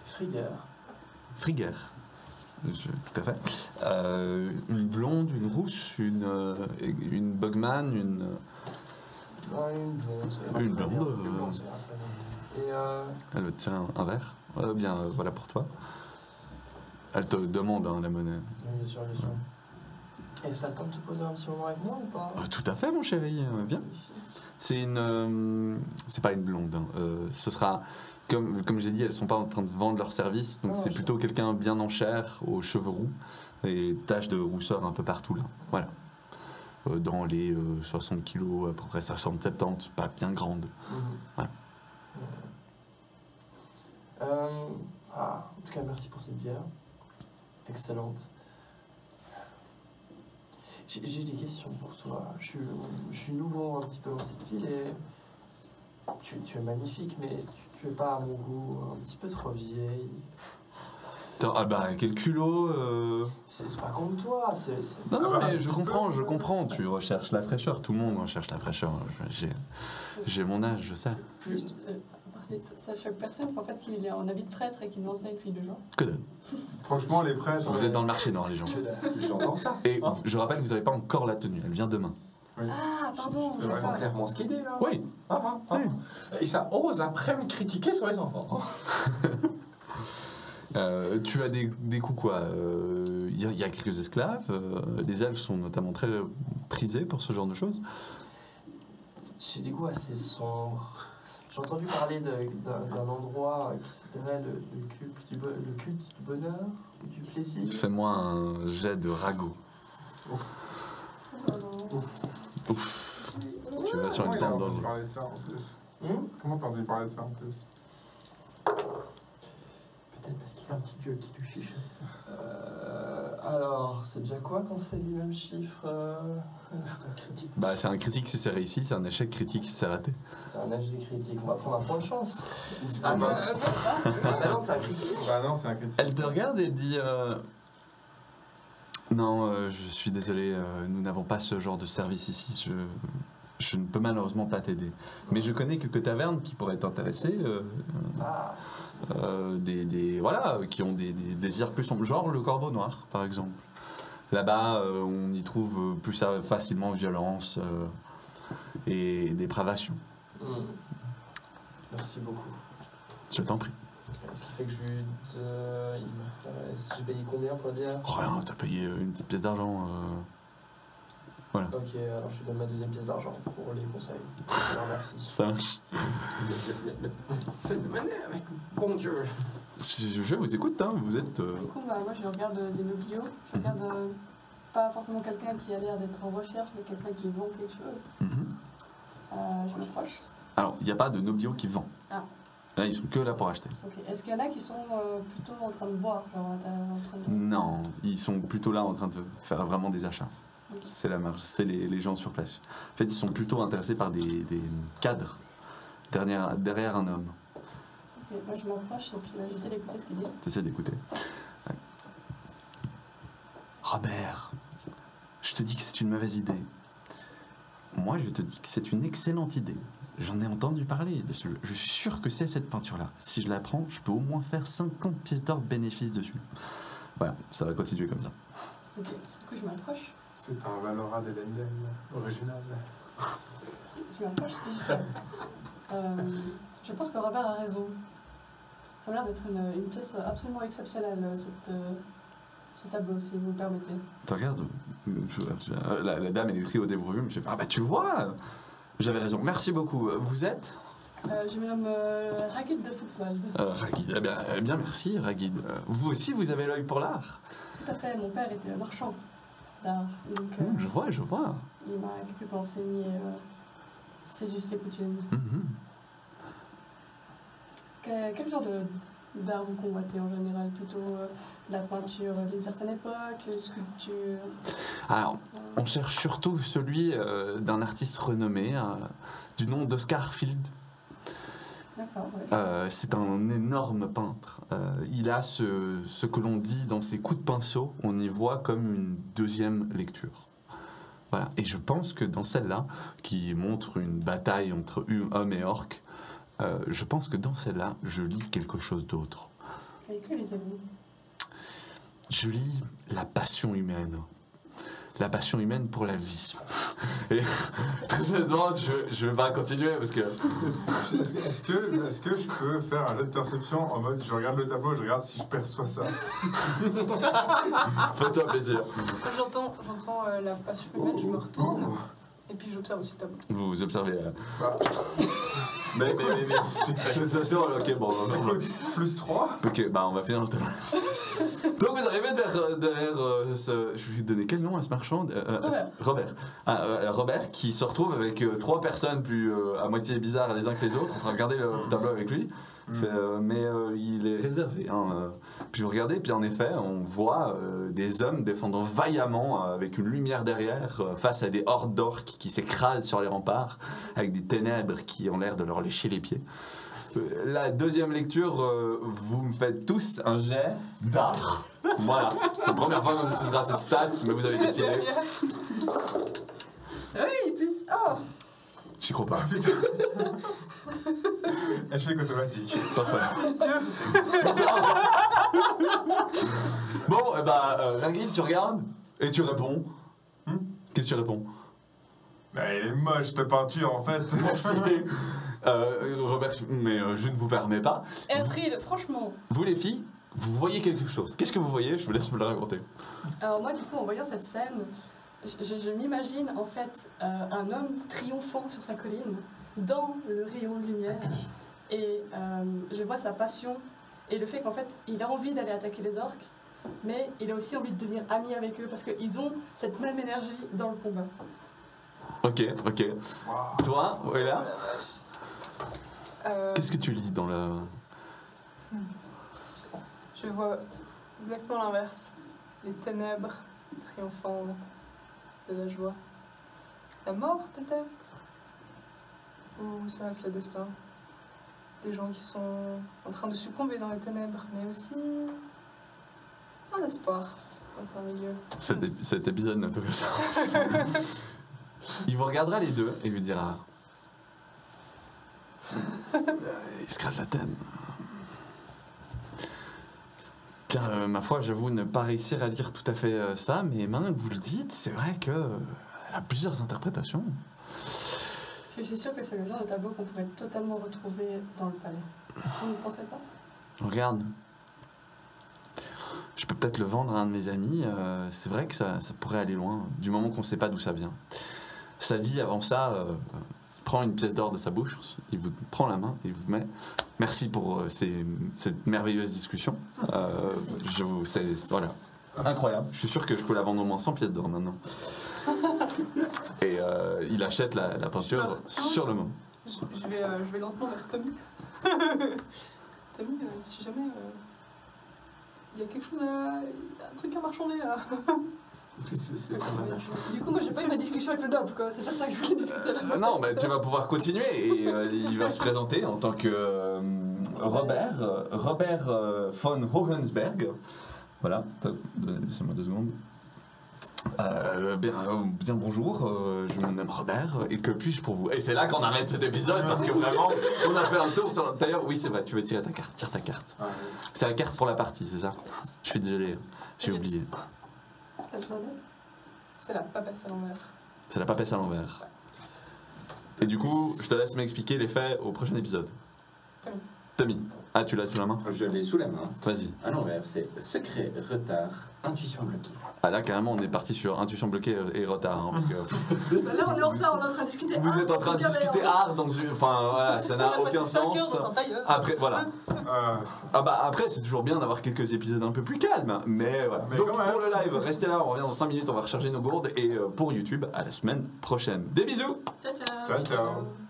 Frigger. Frigger. Tout à fait. Une blonde, une rousse, une bugman, une. Ouais, une blonde, ça ira Une très bien. blonde, Une blonde, ça ira très bien. Et Elle va te tirer un verre. Bien, voilà pour toi. Elle te demande la monnaie. bien sûr, bien sûr. Et ça a le temps de te poser un petit moment avec moi ou pas? Tout à fait, mon chéri. Viens. C'est une. C'est pas une blonde. Hein. Ce sera. Comme j'ai dit, elles sont pas en train de vendre leurs services, donc Ah, c'est ok. plutôt quelqu'un bien en chair, aux cheveux roux et taches de rousseur un peu partout là. Voilà. Dans les 60 kilos, à peu près 60-70, pas bien grande. Ouais. En tout cas, merci pour cette bière. Excellente. J'ai des questions pour toi. Je suis nouveau un petit peu dans cette ville et tu es magnifique, mais tu es pas à mon goût un petit peu trop vieille. Ah bah quel culot. C'est pas contre toi, c'est... Non, non, Ah bah, mais un je petit comprends, peu. je comprends. Tu recherches la fraîcheur, tout le monde recherche la fraîcheur. J'ai mon âge, je sais. Juste, à partir de ça choque personne en fait qu'il est en habit de prêtre et qu'il lance à une fille de joie. Que dalle. Franchement, les prêtres. Vous êtes dans le marché noir, les gens. Que dalle. J'entends ça. Et Hein je rappelle que vous n'avez pas encore la tenue, elle vient demain. Oui. Ah, pardon, C'est vrai. d'accord. Clairement, ce qu'il dit là. Oui. Et ça ose après me critiquer sur les enfants. Tu as des coups quoi. Il y a quelques esclaves. Les elfes sont notamment très prisés pour ce genre de choses. J'ai des goûts assez sombres. J'ai entendu parler d'un endroit qui s'appellerait le culte du bonheur, du plaisir. Fais-moi un jet de ragot. Oh non. Ouf. Tu vas sur une Comment il a plante dans entendu le... parler de ça en plus? Hum Comment t'as entendu parler de ça en plus? Peut-être parce qu'il y a un petit dieu qui lui chuchote. Alors, c'est déjà quoi quand c'est du même chiffre critique. Bah c'est un critique si c'est réussi, c'est un échec critique si c'est raté. C'est un âge des critiques, on va prendre un point de chance. Ah bah, Ah non, c'est un critique. bah non, c'est un critique. Elle te regarde et elle dit non, je suis désolé, nous n'avons pas ce genre de service ici. Je ne peux malheureusement pas t'aider. Mais je connais quelques tavernes qui pourraient t'intéresser. Ah, Voilà, qui ont des désirs plus sombres, genre le Corbeau Noir, par exemple. Là-bas, on y trouve plus facilement violence et dépravation. merci beaucoup. Je t'en prie. Ce qui fait que j'ai payé combien pour la bière? Rien, t'as payé une petite pièce d'argent. Voilà. Ok, alors je lui donne ma deuxième pièce d'argent pour les conseils. Alors, merci. Ça marche. Faites de manière avec bon Dieu. Je vous écoute, hein, vous êtes... Du coup, bah, moi, je regarde les nobliaux. Je regarde pas forcément quelqu'un qui a l'air d'être en recherche, mais quelqu'un qui vend quelque chose. Mhm. Je m'approche. Alors, il n'y a pas de noblio qui vend. Ah. Là, ils sont que là pour acheter. Ok. Est-ce qu'il y en a qui sont plutôt en train de boire, genre en train de... Non, ils sont plutôt là en train de faire vraiment des achats. Ok. C'est la marge, c'est les gens sur place. En fait, ils sont plutôt intéressés par des cadres derrière un homme. Ok, moi je m'approche et puis j'essaie d'écouter ce qu'il dit. T'essaies d'écouter. Ouais. Robert, je te dis que c'est une mauvaise idée. Moi, je te dis que c'est une excellente idée. J'en ai entendu parler dessus. Je suis sûr que c'est cette peinture-là. Si je la prends, je peux au moins faire 50 pièces d'or de bénéfice dessus. Voilà, ça va continuer comme ça. Ok, du coup je m'approche. C'est un Valora d'Elendel original. Je m'approche et je fais, je pense que Robert a raison. Ça m'a l'air d'être une pièce absolument exceptionnelle, ce tableau, si vous me permettez. Tu regardes, la dame elle est prise au dépourvu, mais je fais ah bah tu vois, j'avais raison. Merci beaucoup. Vous êtes Je me nomme Ragid de Fuxwald. Ragid. Eh bien merci Ragid. Vous aussi vous avez l'œil pour l'art. Tout à fait, mon père était marchand d'art. Donc Je vois. il m'a quelque peu enseigné ses us et coutumes. Mhm. Quel genre d'art vous convoitez en général? Plutôt de la peinture d'une certaine époque, une sculpture? Alors, on cherche surtout celui d'un artiste renommé du nom d'Oscar Field. D'accord, ouais. C'est un énorme peintre. Il a ce que l'on dit dans ses coups de pinceau, on y voit comme une deuxième lecture. Voilà. Et je pense que dans celle-là, qui montre une bataille entre hommes et orques, je pense que dans celle-là, je lis quelque chose d'autre. Et que lisez-vous? Je lis la passion humaine. La passion humaine pour la vie. Et très honnêtement, je vais pas continuer parce que... Est-ce que je peux faire un jet de perception en mode je regarde le tableau, je regarde si je perçois ça? Fais-toi plaisir. Quand j'entends la passion humaine, je me retourne. Et puis j'observe aussi le tableau. Vous observez... Mais Sensation, ok, bon. plus 3? Ok, bah on va finir le tableau. Donc vous arrivez derrière ce... Je vais lui donner quel nom à ce marchand? Robert. Robert qui se retrouve avec 3 personnes plus à moitié bizarres les uns que les autres en train de regarder le tableau avec lui. Mais il est réservé. Puis vous regardez, puis en effet, on voit des hommes défendant vaillamment avec une lumière derrière face à des hordes d'orques qui s'écrasent sur les remparts avec des ténèbres qui ont l'air de leur lécher les pieds. La deuxième lecture, vous me faites tous un jet d'art. Voilà. C'est la première fois qu'on utilisera cette stat, mais vous avez décidé. Oui, plus 1. J'y crois pas. Putain. Échec automatique. Parfait. Bon, Ragid, tu regardes et tu réponds. Qu'est-ce que tu réponds? Elle est moche cette peinture en fait. Merci. Robert, mais je ne vous permets pas. Erfried, franchement. Vous les filles, vous voyez quelque chose. Qu'est-ce que vous voyez? Je vous laisse me le raconter. Alors moi, du coup, en voyant cette scène, je m'imagine en fait un homme triomphant sur sa colline, dans le rayon de lumière, et je vois sa passion et le fait qu'en fait, il a envie d'aller attaquer les orques, mais il a aussi envie de devenir ami avec eux parce qu'ils ont cette même énergie dans le combat. Ok. Toi, Oella, Euh, qu'est-ce que tu lis dans le... Je vois exactement l'inverse. Les ténèbres triomphant de la joie. La mort, peut-être? Ou ça reste le destin? Des gens qui sont en train de succomber dans les ténèbres, mais aussi un espoir en plein milieu. Cet épisode n'a aucun sens. Il vous regardera les deux et lui dira... Il se gratte la tête. Car, ma foi, j'avoue ne pas réussir à lire tout à fait ça, mais maintenant que vous le dites, c'est vrai qu'elle a plusieurs interprétations. Je suis sûre que c'est le genre de tableau qu'on pourrait totalement retrouver dans le palais. Vous ne pensez pas? Regarde. Je peux peut-être le vendre à un de mes amis. C'est vrai que ça pourrait aller loin, du moment qu'on ne sait pas d'où ça vient. Ça dit, avant ça, prend une pièce d'or de sa bouche, il vous prend la main et vous met. Merci pour cette merveilleuse discussion. Voilà, incroyable. Je suis sûr que je peux la vendre au moins 100 pièces d'or maintenant. Et il achète la peinture sur le moment. Je vais lentement vers Tommy. Tommy, si jamais il y a quelque chose un truc à marchander là. C'est pas mal. Du coup, moi j'ai pas eu ma discussion avec le noble, quoi. C'est pas ça que je voulais discuter là. Non, mais tu vas pouvoir continuer et il va se présenter en tant que Robert von Hohensberg. Voilà, laissez-moi 2 secondes. Bien bonjour, je me nomme Robert et que puis-je pour vous? Et c'est là qu'on arrête cet épisode parce que vraiment on a fait un tour sur... D'ailleurs oui c'est vrai, tu veux tirer ta carte, tire ta carte. C'est la carte pour la partie, c'est ça? Je suis désolé, j'ai oublié. T'as besoin d'aide? C'est la papesse à l'envers. C'est la papesse à l'envers. Et du coup, je te laisse m'expliquer les faits au prochain épisode. Tommy. Ah, tu l'as sous la main? Je l'ai sous la main. Vas-y. À l'envers, c'est secret, retard, intuition bloquée. Ah là, carrément, on est parti sur intuition bloquée et retard. Hein, parce que Bah là, on est en retard, on est en train de discuter. vous êtes en train de discuter art dans une... Enfin, voilà, ça n'a aucun 5 heures sens. dans un tailleur. Après, voilà. Ah bah après, c'est toujours bien d'avoir quelques épisodes un peu plus calmes. Mais voilà. Mais Donc quand même. pour le live, restez là, on revient dans 5 minutes, on va recharger nos gourdes. Et pour YouTube, à la semaine prochaine. Des bisous! Ciao, ciao. Ciao, ciao.